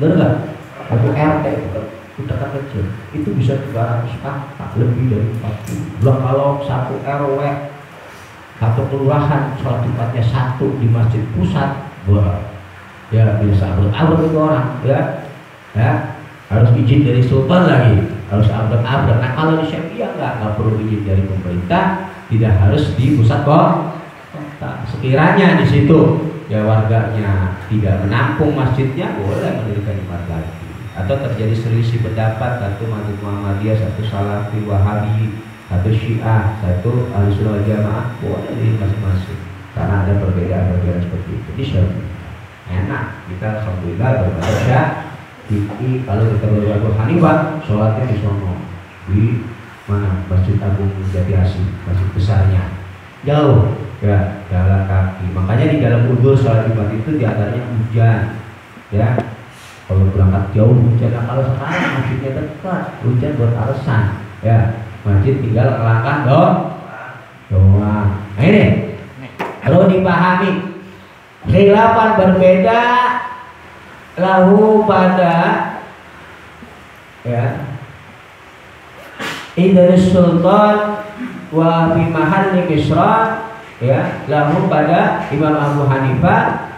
bener nggak? Satu RT kita kan kecil itu bisa 300 kakak, lebih dari 40. Loh, kalau satu RW satu kelurahan sholat Jumatnya satu di masjid pusat, wah, ya bisa abad itu orang, ya harus izin dari sultan lagi, harus abad-abad. Nah kalau di Syafi'iyah nggak perlu izin dari pemerintah, tidak harus di pusat kota. Sekiranya di situ ya warganya tidak menampung masjidnya, boleh mendirikan Jumat lagi. Atau terjadi selisih pendapat, satu mazhab Muhammadiyah, satu Salafi, Wahabi, satu Syiah, satu Ahlussunnah wal Jamaah, boleh di masing-masing. Karena ada perbedaan-perbedaan seperti itu. Di Syafi'iyah enak, kita alhamdulillah berbeda. Kalau kita berlaku Hanifah, sholatnya di sono, di mana? Masjid Agung Jatiasi, masjid besarnya, jauh, ya, jalan kaki. Makanya di dalam udzur sholat Jumat itu diantaranya hujan, ya. Kalau berangkat jauh hujan, nah, kalau sekarang masjidnya dekat, hujan buat alasan, ya. Masjid tinggal kelangkah doang. Nah ini, perlu dipahami. Khilafan berbeda lahu pada, ya, Idris Sultan wa fi mahalli Misra, ya, lahu pada Imam Abu Hanifah,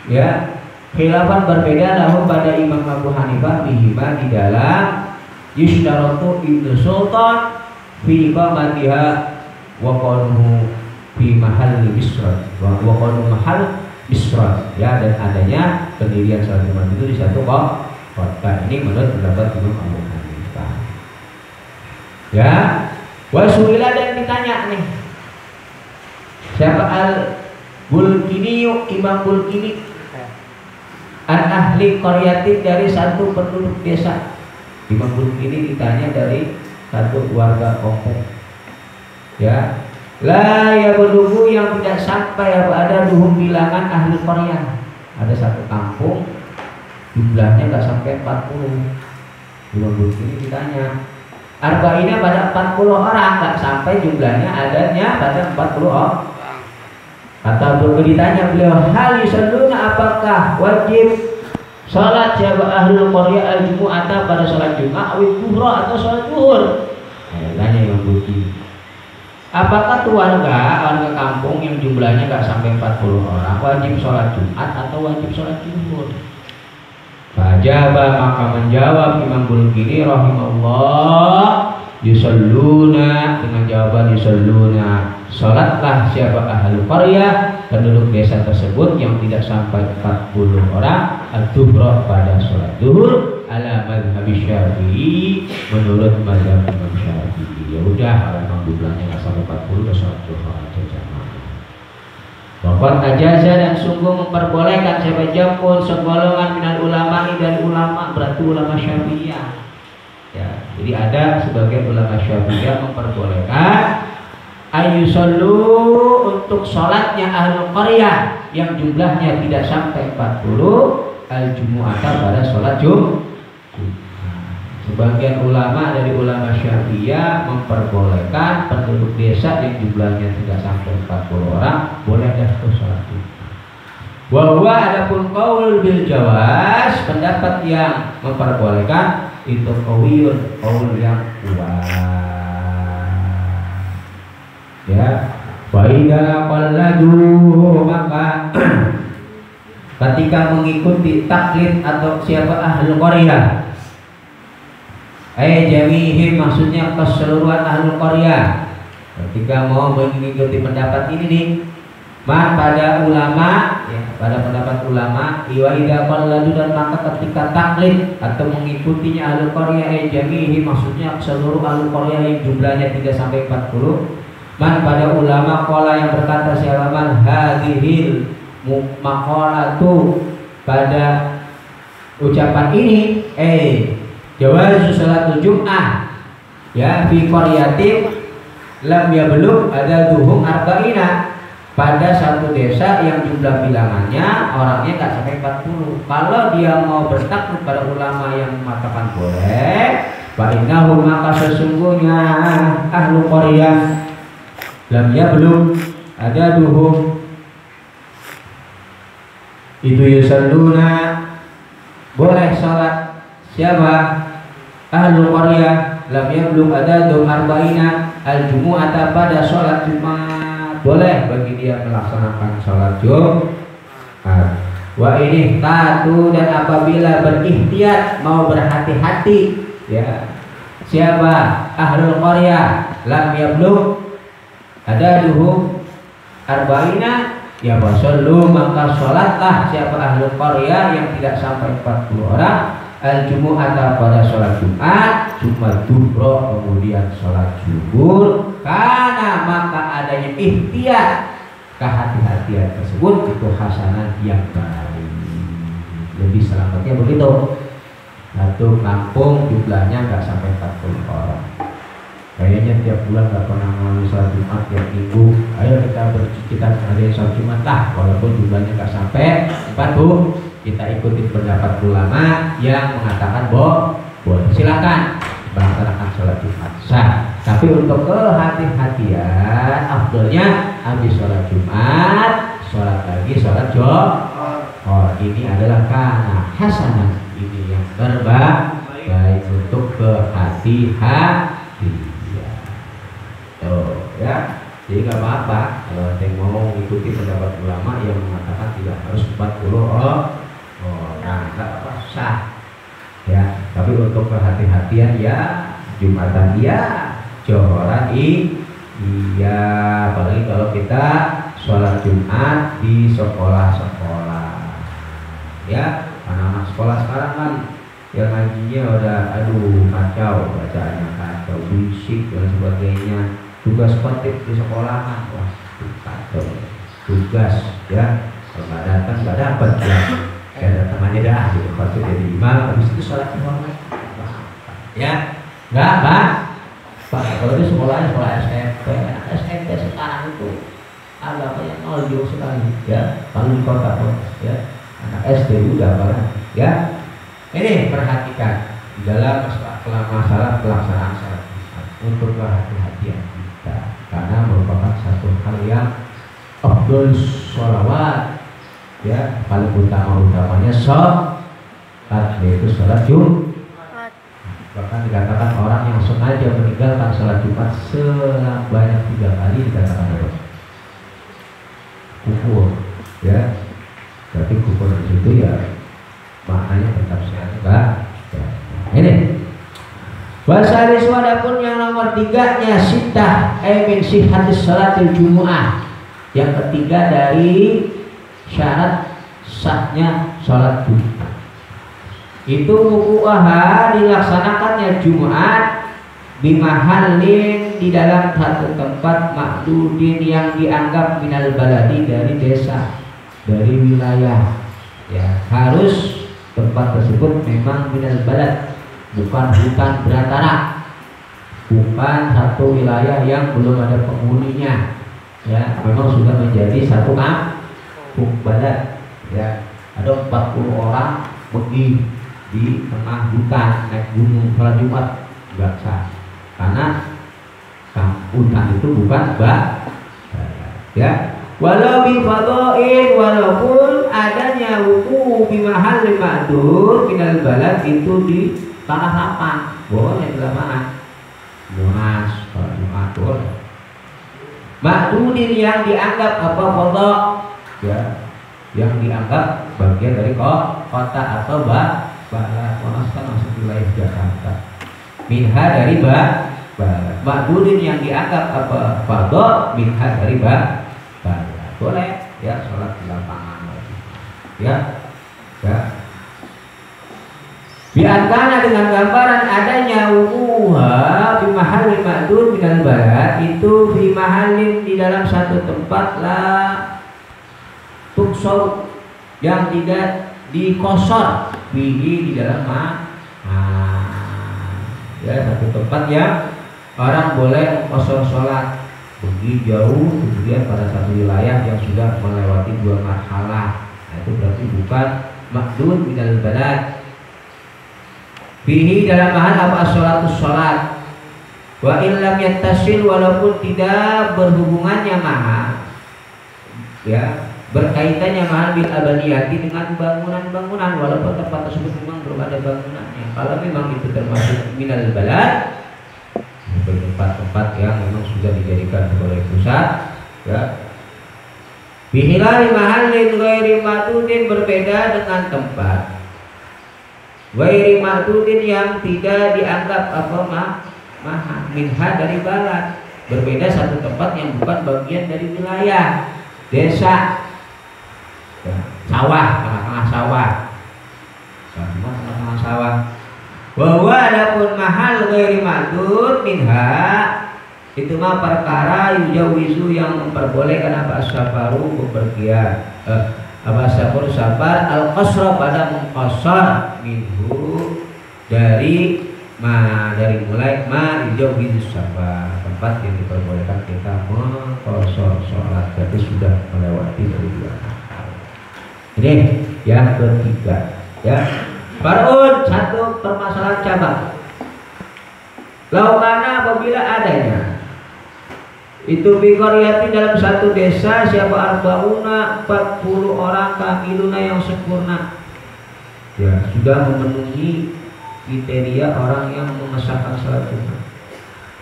ya, khilafan berbeda lahu pada Imam Abu Hanifah bihima di dalam yustaratu Idris Sultan fi iqamatiha wa qaluhu fi mahalli Misra wa qaluhu mahal Misra, ya, dan adanya pendirian sholat Jumat itu di satu kota. Ini menurut pendapat Imam Abu Hanifah. Ya, wasuila dan ditanya nih, siapa Al-Bulkini, Imam Bulkini, an ahli qaryatin dari satu penduduk desa. Imam Bulkini ditanya dari satu warga kampung, ya. La ya berdugu yang tidak sampai ada duhum bilangan ahli Korea. Ada satu kampung jumlahnya nggak sampai 40. Imam Bulkini ditanya, arba'ina pada 40 orang, nggak sampai jumlahnya adanya pada 40 orang. Kata Bulkini ditanya beliau, hal yusalluna apakah wajib salat siapa ahli Korea al-jumu'ata pada salat Jumat, awit zuhra atau salat zuhur? Tanya Imam Bulkini. Apakah tuh warga kampung yang jumlahnya gak sampai 40 orang wajib sholat Jumat atau wajib sholat Zuhur? Fajaba, maka menjawab Imam Bulkini rahimahullah, yusalluna, dengan jawaban yusalluna, sholatlah siapa ahli qaryah, penduduk desa tersebut yang tidak sampai 40 orang, ad-duhra pada sholat Zuhur ala mazhab Syafi'i, menurut mazhab Imam Syafi'i. Ya udah, kalau memang jumlahnya nggak sampai 40 sholat Zuhur aja jamaah. Waqad ajaza, dan sungguh memperbolehkan siapa jampun segolongan minal ulama, dari ulama, berarti ulama Syafi'iyah. Ya, jadi ada sebagian ulama Syafi'iyah memperbolehkan ayyusallu, untuk sholatnya ahlul qaryah yang jumlahnya tidak sampai 40 al-jumu'ata pada sholat Jumat. Sebagian ulama dari ulama Syafi'iyah memperbolehkan penduduk desa yang jumlahnya tidak sampai 40 orang boleh datang sholat Jumat. Wa huwa adapun qaul bil jawaz, pendapat yang memperbolehkan itu qawiyun, qaul yang kuat. Ya, fa idza qalladu, maka ketika mengikuti taklid atau siapa ahlul qaryah. Jamihim maksudnya keseluruhan ahlul qaryah. Ketika mau mengikuti pendapat ini nih, pada ulama, ya, pada pendapat ulama, wa idza qalladu, dan maka ketika taklid atau mengikutinya ahlul qaryah, jamihim maksudnya seluruh ahlul qaryah yang jumlahnya 3 sampai 40. Pada ulama qala yang berkata siapa man hadhil maqalatu, pada ucapan ini jawaz salatul jum'ah ya fi qaryatin lam yablugh adaduhum arba'ina, pada satu desa yang jumlah bilangannya orangnya nggak sampai 40. Kalau dia mau bertaklid pada ulama yang mengatakan boleh, fa innahu, maka sesungguhnya ahlu qaryah lam yablugh adaduhum itu yusalluna, boleh salat siapa ahlu qaryah lam yablugh adadum arba'ina al-jumu'ata, pada salat Jumat, boleh bagi dia melaksanakan salat Jumat. Wa ini tatu, dan apabila berikhtiar mau berhati-hati ya siapa ahlul qaryah lam yablugh adaduhum arba'ina ya wasallu, maka sholatlah siapa ahlu qaryah yang tidak sampai 40 orang al-jumu'ata, pada sholat Jumat, Jumat duhro, kemudian sholat zuhur, karena maka adanya ikhtiar kehati-hatian tersebut itu hasanah yang baik. Lebih selamatnya begitu. Satu kampung jumlahnya nggak sampai 40 orang, kayaknya tiap bulan nggak pernah mengalami sholat Jumat, tiap minggu ayo kita ngadain sholat Jumat lah, walaupun jumlahnya nggak sampai 40. Kita ikuti pendapat ulama yang mengatakan boleh, silakan melaksanakan sholat Jumat sah. Tapi untuk kehati-hatian, afdolnya habis sholat Jumat sholat lagi sholat ini adalah karena hasanah, ini yang terbaik untuk kehati-hatian. Ya, jadi nggak apa-apa kalau ada yang mau mengikuti pendapat ulama yang mengatakan tidak harus 40 orang, nggak apa sah ya. Tapi untuk kehati-hatian ya Jumatan ya, Johran iya, apalagi kalau kita sholat Jumat di sekolah-sekolah ya. Anak-anak sekolah sekarang kan yang ngajinya udah kacau, bacaannya kacau, bisik dan sebagainya. Tugas khotib di sekolah kan wah kacau, tugas ya, kalau nggak datang nggak dapat ya, kayak datang aja dah gitu, khotib jadi imam, habis itu sholat imam ya nggak pak. Kalau di sekolahnya sekolah SMP sekarang itu agamanya nol jauh sekali ya, paling kota ya, anak SD udah banget ya. Ini perhatikan dalam masalah pelaksanaan sholat untuk kehati-hatian kita, karena merupakan satu hal yang afdol sholawat ya, paling utamanya sholat, yaitu sholat Jumat. Bahkan dikatakan orang yang sengaja meninggalkan sholat Jumat sebanyak 3 kali dikatakan apa? Kufur ya. Berarti kufur di situ ya maknanya tetap sehat enggak ya. Ini wasalis, wadapun yang nomor 3-nya sitah min sihhatis sholatil jumu'ah, yang ketiga dari syarat sahnya sholat Jumat itu wuku'aha, dilaksanakannya Jumat bimahallin, di dalam satu tempat makdudin yang dianggap minal baladi, dari desa, dari wilayah ya. Harus tempat tersebut memang minal balad, bukan hutan belantara, bukan satu wilayah yang belum ada penghuninya ya, memang sudah menjadi satu kampung balad ya. Ada 40 orang pergi di tengah hutan naik gunung sholat Jumat nggak sah, karena hutan itu bukan ya. Walau bi fadhain, walaupun adanya wuku bi mahal ma'dur minal balad, itu di tanah lapang, boleh di lapangan Monas kalau Jumat boleh. Ma'dudin yang dianggap apa fadha ya, yang dianggap bagian dari kota atau balad. Monas kan masuk wilayah Jakarta. Minha dari balad. Ma'dudin yang dianggap apa fardhu minha dari balad. Boleh ya sholat di lapangan ya. Biarkan dengan gambaran adanya wuha fi mahallin ma'dud minal balad, itu fi mahallin di dalam satu tempat lah tuksor yang tidak dikosor bihi di dalam ya satu tempat yang orang boleh kosor sholat pergi jauh, kemudian pada satu wilayah yang sudah melewati 2 marhalah, nah, itu berarti bukan ma'dud minal balad. Bihi dalam mahal apa sholatus sholat. Wa illam yattasil, walaupun tidak berhubungannya mahal ya, berkaitannya mahal bil abaniyati dengan bangunan-bangunan, walaupun tempat tersebut memang belum ada bangunannya. Kalau memang itu termasuk minal balad, tempat-tempat yang memang sudah dijadikan sebagai pusat ya. Bihilali mahallin ghairi ma'dudin, berbeda dengan tempat ghairi ma'dudin yang tidak dianggap apa mahal minha dari balad, berbeda satu tempat yang bukan bagian dari wilayah desa ya. Sawah, tengah-tengah sawah, tengah-tengah sawah. Bahwa adapun mahal ghairi ma'dud minha, itu mah perkara yujawizu yang memperbolehkan apa safaru bepergian apa safaru safar al-qasra pada mengqasar minhu dari mulai yujawizu safar, tempat yang diperbolehkan kita mengqasar sholat, jadi sudah melewati dari 2 tahun. Ini yang ketiga ya. Farun, satu permasalahan cabang. Laukana, apabila adanya itu biqaryatin dalam satu desa siapa arba'una 40 orang kamiluna yang sempurna ya, sudah memenuhi kriteria orang yang mengesahkan salat Jumat.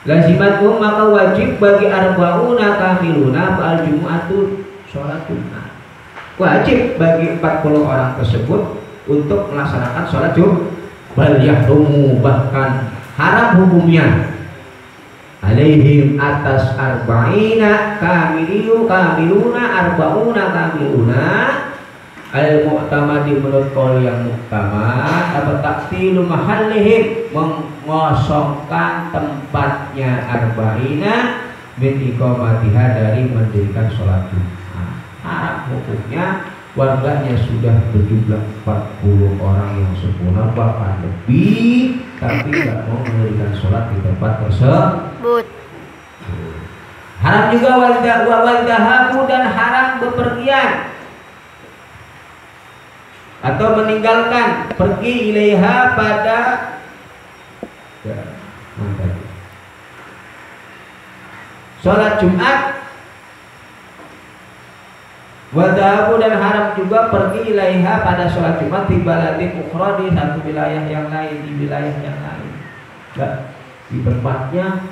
Lazimatum, maka wajib bagi arba'una kamiluna ba'al jumu'atu sholat Jumat. Wajib bagi 40 orang tersebut untuk melaksanakan sholat Jumat. Bal yahrumu, bahkan haram hukumnya alaihim atas arba'ina kamiluna arba'una kamiluna al-mu'tamadi, menurut qaul yang muktamad apa taktilu mahallihim, mengosongkan tempatnya arba'ina min iqamatiha, dari mendirikan sholat Jumat. Haram hukumnya, warganya sudah berjumlah 40 orang yang sempurna bahkan lebih, tapi tidak mau mendirikan sholat di tempat tersebut. Haram juga wal-dahabu, dan haram bepergian atau meninggalkan pergi ilaiha pada sholat Jumat. Wadabu, dan haram juga pergi ilaiha pada sholat Jumat di baladin ukhra, di satu wilayah yang lain, di wilayah yang lain ya, di tempatnya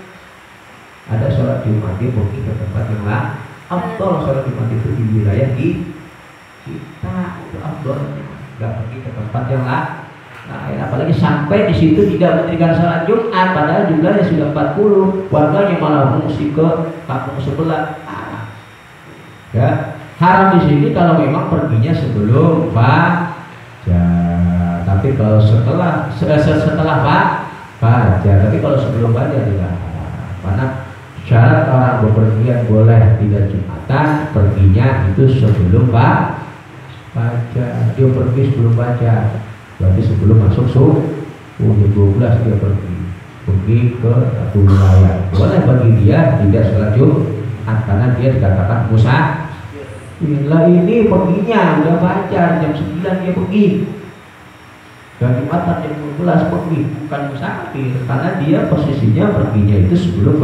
ada sholat Jumat, dia pergi ke tempat yang lain. Afdal sholat Jumat itu di wilayah kita, itu afdalnya, nggak pergi ke tempat yang lain. Nah, apalagi sampai di situ tidak mendirikan sholat Jumat, padahal jumlahnya sudah 40, warganya malah mengungsi ke kampung sebelah ya. Haram di sini kalau memang perginya sebelum fajar, tapi kalau setelah fajar, tapi kalau sebelum fajar tidak haram. Karena syarat orang bepergian boleh tidak Jumatan, perginya itu sebelum fajar. Dia pergi sebelum fajar, berarti sebelum masuk subuh jam 12 dia pergi ke satu wilayah. Boleh bagi dia tidak sholat Jumat karena dia dikatakan musafir. Lah ini perginya udah fajar, jam 9 dia pergi. Dan Jumatan jam 12 pergi, bukan musafir, karena dia posisinya perginya itu sebelum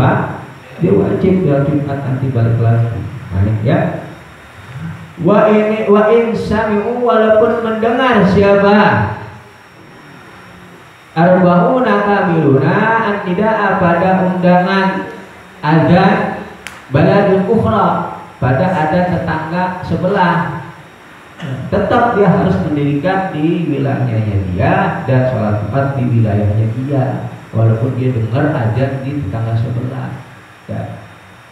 dia wajib dia Jumat nanti balik lagi. Nah, ya. Wa in sami'u, walaupun mendengar siapa arba'una kamiluna an-nida'a, pada undangan azan baladun ukhra, pada ada tetangga sebelah tetap dia harus mendirikan di wilayahnya dia dan sholat Jumat di wilayahnya dia, walaupun dia dengar azan di tetangga sebelah.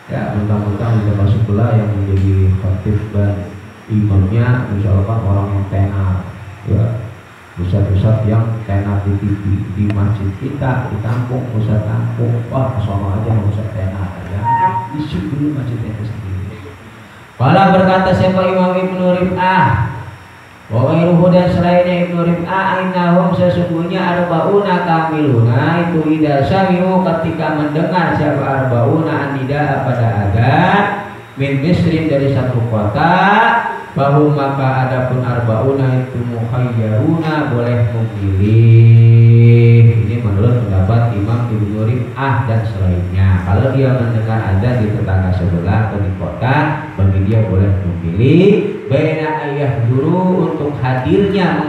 Ya, mentang-mentang di tempat sebelah yang menjadi khatib dan imamnya misalkan orang yang tenar, ya, pusat-pusat yang tenar di TV, di masjid kita di kampung, pusat kampung, wah kesana aja nggak usah tenar, ya, isi dulu masjidnya itu sendiri. Kala berkata siapa Imam Ibnu Rib'ah, wa ghairuhu dan selainnya Ibnu Rib'ah, innahum sesungguhnya arbauna kamiluna, itu idza sami'u ketika mendengar siapa arbauna anida pada azan min misrin dari satu kota, bahwa maka adapun arbauna itu mukhayyaruna boleh memilih. Ini menurut pendapat Imam Ibnu Rib'ah dan selainnya. Kalau dia mendengar azan di tetangga sebelah atau di kota, bagi dia boleh memilih baina ayah dulu untuk menghadirinya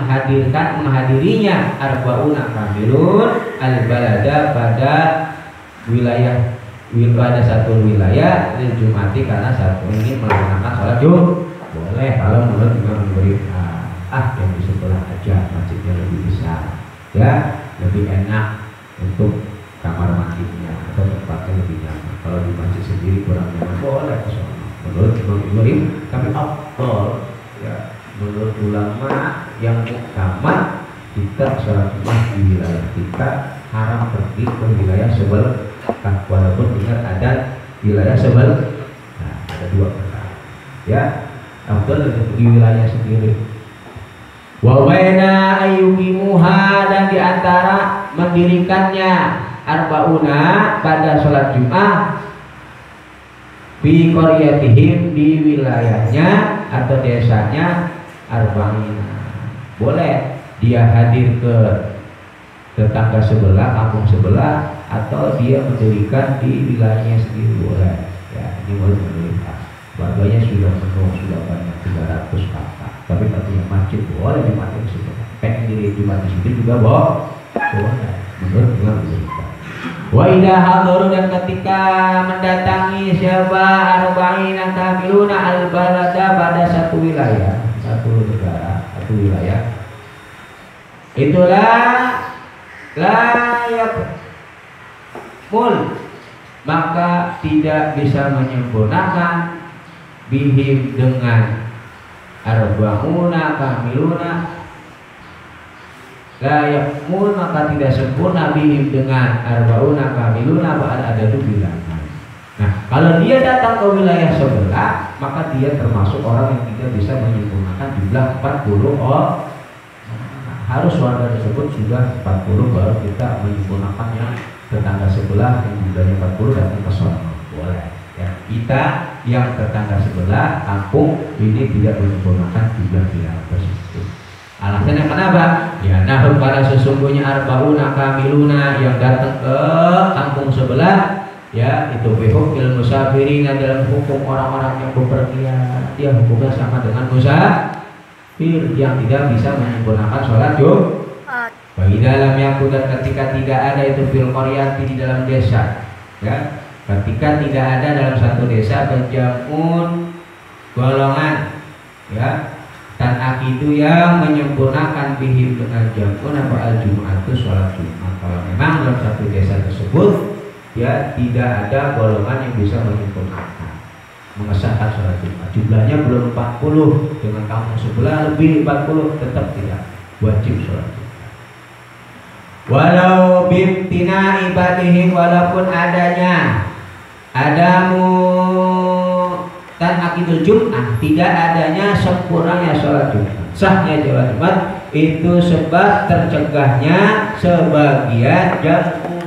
arbauna kamilun al balada pada wilayah satu wilayah di Jumati, karena satu ingin melaksanakan sholat Jumat. Boleh kalau menurut Imam Ibnu yang di sebelah aja masjidnya lebih besar, ya, lebih enak untuk kamar mandinya atau tempatnya lebih nyaman. Kalau di masjid sendiri kurang nyaman, boleh ke sana menurut Imam Ibnu, tapi afdal, ya, menurut ulama yang muktamad kita sholat Jumat di wilayah kita haram pergi ke wilayah sebelah, walaupun ingat ada wilayah sebelah. Nah, ada dua perkara, ya. Afdal di wilayah sendiri. Wa baina ayyukimuha, dan diantara mendirikannya arbauna pada sholat Jumat fi qaryatihim di wilayahnya atau desanya arba'ina. Boleh dia hadir ke tetangga sebelah, kampung sebelah, atau dia mendirikan di wilayahnya sendiri, boleh. Ya, ini boleh mendirikan. Warganya sudah penuh, sudah banyak 300 kakak. Tapi yang masjid boleh dipakai di situ. Pengen diri Jumat di situ juga boleh. Menurut Imam Ibnu. Wa idza hadaru, dan ketika mendatangi siapa arba'ina kamiluna al balada pada satu wilayah, satu negara, satu wilayah, itulah layak mul, maka tidak bisa menyempurnakan bihim dengan arba'una kamiluna, layak mul maka tidak sempurna bihim dengan arba'una kamiluna ada itu bilangan. Nah, kalau dia datang ke wilayah sebelah, maka dia termasuk orang yang tidak bisa menyempurnakan jumlah 40 orang. Harus warga tersebut sudah 40 baru kita menyempurnakan yang tetangga sebelah yang jumlahnya 40 datang ke sana. Boleh. Ya, kita yang tetangga sebelah kampung ini tidak menyempurnakan jumlah bilangan tersebut. Alasannya kenapa? Ya, nahum, karena sesungguhnya arbauna kamiluna yang datang ke kampung sebelah, ya, itu bihukmil musafirina, dalam hukum orang-orang yang bepergian, dia hukumnya sama dengan musafir yang tidak bisa menyempurnakan sholat Jumat. Bagi dalam yang dan ketika tidak ada itu fil qaryati, di dalam desa, ya, ketika tidak ada dalam satu desa berjamun golongan, ya, dan akidu yang menyempurnakan bihim dengan jamun apa al-Jumat itu sholat Jumat. Kalau memang dalam satu desa tersebut, ya, tidak ada golongan yang bisa menyempurnakan mengesahkan sholat Jumat, jumlahnya belum 40, dengan kampung sebelah lebih 40, tetap tidak wajib sholat Jumat. Walau bimtina ibadihim, walaupun adanya adamu dan akidul Jum'ah, tidak adanya sempurnanya sholat Jumat, sahnya sholat Jumat itu sebab tercegahnya sebagian jamu.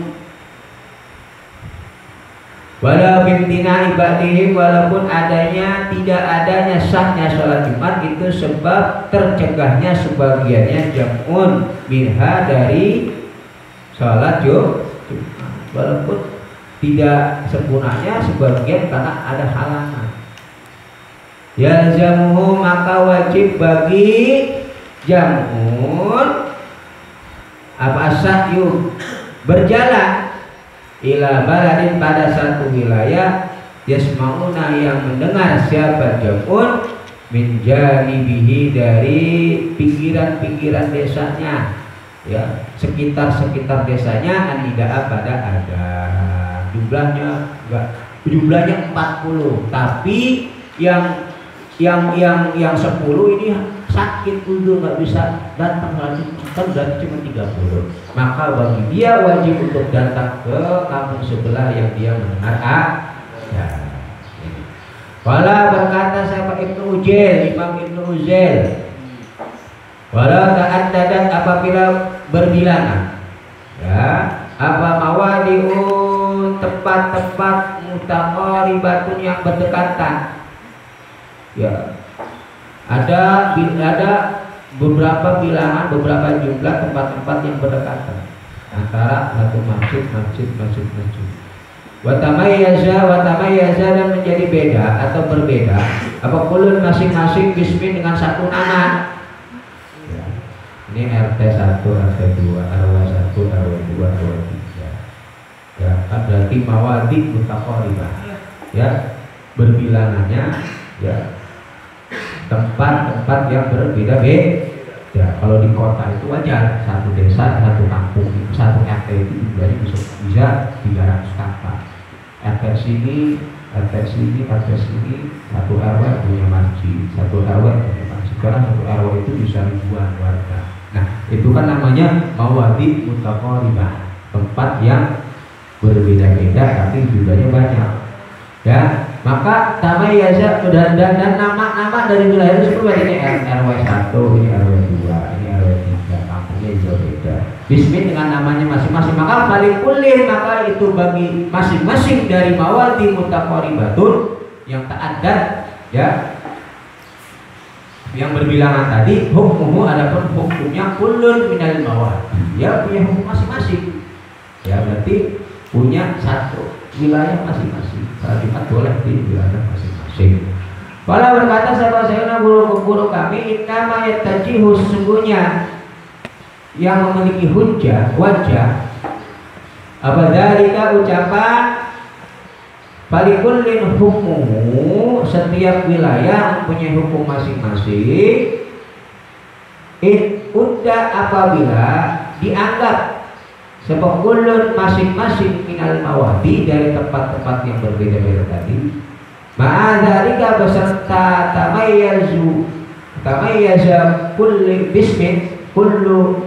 Walau bimtina ibadihim, walaupun tidak adanya sahnya sholat Jumat itu sebab tercegahnya sebagiannya jamun minha dari sholat Jumat, walaupun tidak sempurnanya sebagian karena ada halangan. Yalzamuhu, maka wajib bagi jamun apa sahyu berjalan ila baladin pada satu wilayah, yasmauna yang mendengar siapa jamun min janibihi dari pinggiran-pinggiran desanya, ya, sekitar desanya anidaa pada ada. Jumlahnya 40, tapi yang 10 ini sakit udah nggak bisa datang lagi, kan berarti cuma 30. Maka bagi dia wajib untuk datang ke kampung sebelah yang dia mendengar ya. Wala berkata siapa Ibnu Ujail, Imam Ibnu Ujail, wala ta'addadat apabila berbilangan, ya, apa mawadi'un tempat-tempat mutaqaribatun yang berdekatan, ya, ada beberapa bilangan, beberapa jumlah tempat-tempat yang berdekatan antara satu masjid. Watamayyaza dan menjadi beda atau berbeda. Apa kulun masing-masing bismi dengan satu nama. Ya. Ini RT 1, RT 2, RW 1, RW 2, RW 3. Ya, kan berarti mawadi mutaqaribah. Ya, berbilangannya, ya, tempat-tempat yang berbeda-beda. Ya, kalau di kota itu wajar, satu desa, satu kampung, satu RT itu jumlahnya bisa 300 kakak. RT sini, satu RW punya masjid, satu RW punya masjid. Karena satu RW itu bisa ribuan warga. Nah, itu kan namanya mawadi mutaqaribah, tempat yang berbeda-beda tapi jumlahnya banyak. Ya, maka tamayyaza dan nama-nama dari wilayah itu seperti ini RW 1, ini RW 2, ini RW 3, kampungnya juga beda. Bismi dengan namanya masing-masing. Maka paling kulir, maka itu bagi masing-masing dari mawadi mutaqaribatun yang ta'addad, ya, yang berbilangan tadi, hukumu adapun hukumnya kullun minal mawadi, ya, punya hukum masing-masing. Ya, berarti punya satu wilayah masing-masing. Salat boleh di wilayah masing-masing. Wala berkata sahabat guru kami, innama yattajihu, sesungguhnya yang memiliki hujjah, wajah, apa dzalika ucapan falikullin hukmuhu, setiap wilayah mempunyai hukum masing-masing. Udda apabila dianggap sebab kulun masing-masing minal mawadi dari tempat-tempat yang berbeda-beda tadi, ma'adzalika beserta tamayyaza kullu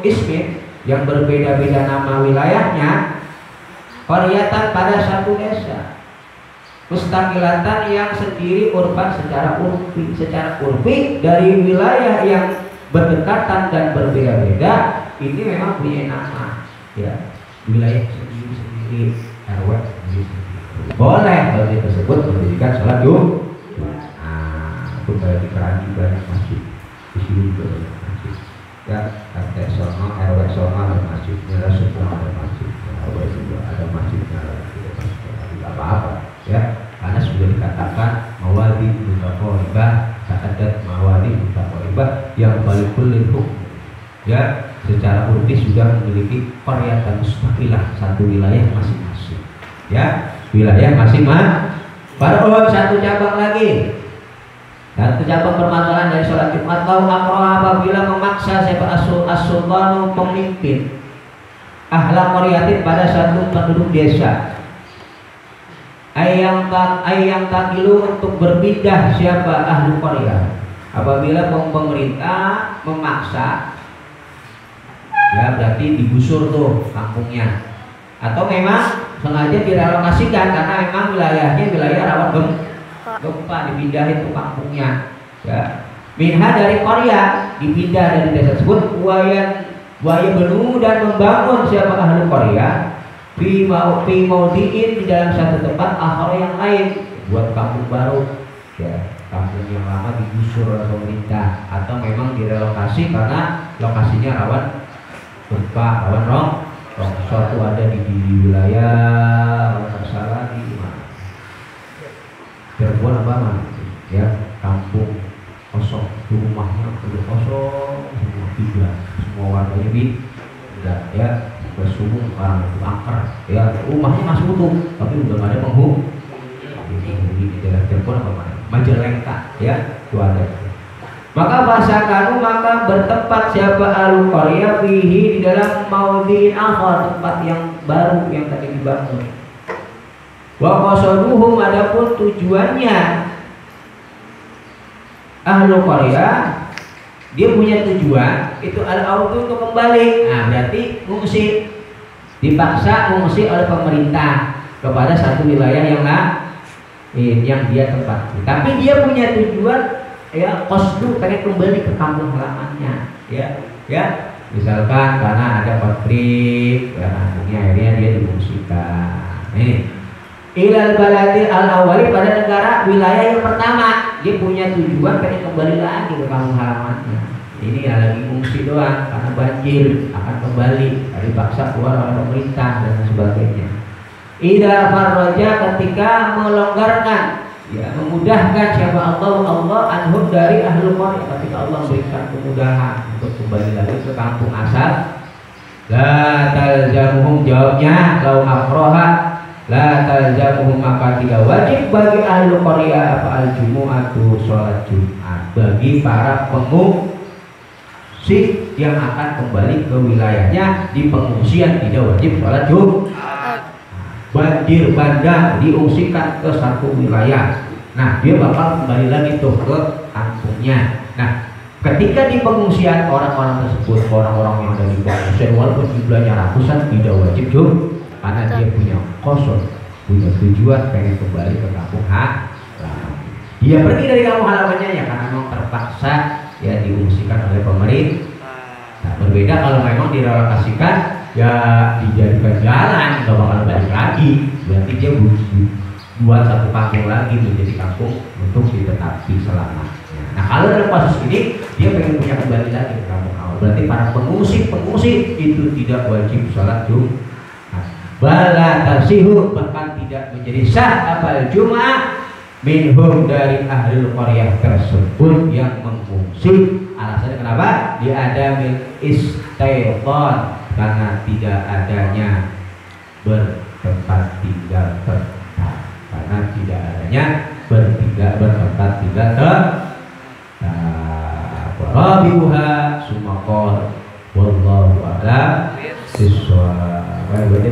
ismin yang berbeda-beda nama wilayahnya, qaryatan pada satu desa, mustaqilatan yang sendiri, urban secara urfi dari wilayah yang berdekatan dan berbeda-beda, ini memang punya nama, ya, wilayah sendiri, RW sendiri. Boleh hal tersebut mendirikan sholat Jumat. Itu kayak di Keranji banyak masjid, di sini juga banyak masjid. Ya, RT sono, RW sono ada masjidnya, semua ada masjidnya, RW juga ada masjidnya, tidak apa-apa, ya, karena sudah dikatakan mawadi mutaqaribah, ta'addad mawadi mutaqaribah yang balikul hukum, ya, secara urfi sudah memiliki qaryatan mustaqilah, satu wilayah masing-masing, ya, wilayah masing-masing. Baru satu cabang lagi, satu cabang permasalahan dari sholat Jumat. Lau akroha, apabila memaksa siapa as-sultanu, pemimpin, ahla qaryatin pada satu penduduk desa, ayang takilu untuk berpindah siapa ahlu qaryah, apabila pemerintah memaksa, ya, berarti digusur tuh kampungnya, atau memang sengaja direlokasikan karena memang wilayahnya wilayah rawan gempa, dipindahin tuh kampungnya, ya, minha dari Korea, dipindah dari desa tersebut, buaya benu dan membangun siapa ahlu Korea fi maudiin, di dalam satu tempat akhar yang lain, buat kampung baru, ya, kampung yang lama digusur oleh pemerintah atau memang direlokasi karena lokasinya rawan gempa, rawan longsor. Itu ada di wilayah salah di mana, Cirebon apa mana, ya, kampung kosong, itu rumahnya kosong semua, tiga, semua warganya tidak, ya, bersubuh orang itu angker, ya, rumahnya masih utuh tapi udah gak ada penghuni di daerah Cirebon apa mana, Majalengka, ya, itu ada. Maka fasakanu maka bertempat siapa ahlu qaryah fihi di dalam maudhi'in akhar, tempat yang baru yang tadi dibangun. Wa qasaduhum adapun tujuannya ahlu qaryah dia punya tujuan itu al-audu untuk kembali. Nah, berarti ngungsi, dipaksa ngungsi oleh pemerintah kepada satu wilayah yang dia tempati. Tapi dia punya tujuan ya qasdu pengen kembali ke kampung halamannya, ya misalkan karena ada konflik ya, akhirnya dia diungsikan ilal baladi al awali pada negara wilayah yang pertama. Dia punya tujuan pengen kembali lagi ke kampung halamannya. Ini ya lagi fungsi doang karena banjir akan kembali dipaksa keluar oleh pemerintah dan sebagainya. Idza farraja ketika melonggarkan ya memudahkan siapa Allah anhum dari ahlu qaryah, ketika Allah memberikan kemudahan untuk kembali lagi ke kampung asal. La talzamuhum jawabnya lau afroha la talzamuhum maka tidak wajib bagi ahlu qaryah apa al-jumu'atu sholat Jumat. Bagi para pengungsi yang akan kembali ke wilayahnya di pengungsian tidak wajib sholat Jumat. Banjir bandang diungsikan ke satu wilayah, nah dia bakal kembali lagi tuh ke kampungnya. Nah ketika di pengungsian orang-orang tersebut, orang-orang yang ada di pengungsian walaupun jumlahnya ratusan tidak wajib Jumat karena dia punya kosong, punya tujuan pengen kembali ke kampung halaman. Dia pergi dari kampung halamannya ya karena memang terpaksa ya diungsikan oleh pemerintah. Nah, berbeda kalau memang direlokasikan ya dijadikan jalan nggak bakal balik lagi, berarti dia buat satu kampung lagi menjadi kampung untuk ditetapi selamanya. Nah kalau dalam kasus ini dia pengen punya kembali lagi ke kampung awal, berarti para pengungsi itu tidak wajib sholat Jumat. Bala tarsihu bahkan tidak menjadi sah apal Jumat minhum dari ahli qaryah tersebut yang mengungsi. Alasannya kenapa? Dia ada min istaiqan karena tidak adanya bertempat tinggal tetap, karena tidak adanya bertempat tinggal tetap. Rabiuha sumakor wallahu a'lam bishawab. Baik,